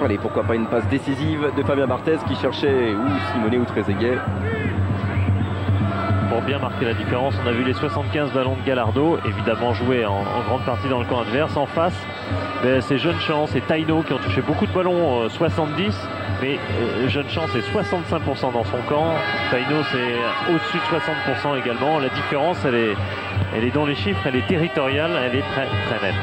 Allez, pourquoi pas une passe décisive de Fabien Barthez qui cherchait ou Simonet ou Trezeguet. Pour bien marquer la différence, on a vu les 75 ballons de Gallardo, évidemment joués en grande partie dans le camp adverse. En face, c'est Jeune Chance et Taino qui ont touché beaucoup de ballons, 70, mais Jeune Chance est 65% dans son camp. Taino c'est au-dessus de 60% également. La différence, elle est dans les chiffres, elle est territoriale, elle est très très nette.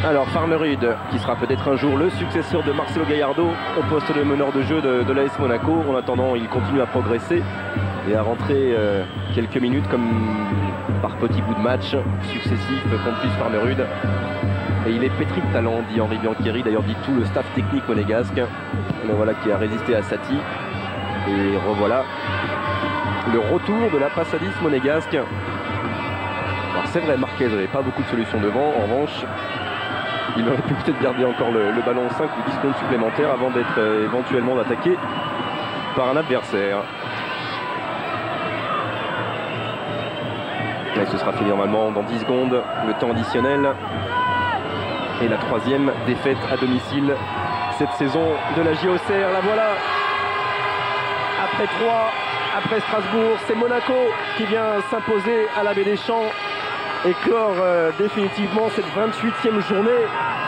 Alors Farnerud, qui sera peut-être un jour le successeur de Marcelo Gallardo au poste de meneur de jeu de l'AS Monaco. En attendant, il continue à progresser et à rentrer quelques minutes comme par petits bouts de match successifs contre plus Farnerud. Et il est pétri de talent, dit Henri Biancheri, d'ailleurs dit tout le staff technique monégasque. Mais voilà, qui a résisté à Sati. Et revoilà le retour de la passadis monégasque. Alors c'est vrai, Marquez n'avait pas beaucoup de solutions devant. En revanche, il aurait pu peut-être garder encore le ballon 5 ou 10 secondes supplémentaires avant d'être éventuellement attaqué par un adversaire. Et ce sera fini normalement dans 10 secondes, le temps additionnel. Et la troisième défaite à domicile cette saison de la JOCR. La voilà. Après 3, après Strasbourg, c'est Monaco qui vient s'imposer à la Baie des Champs et clore définitivement cette 28e journée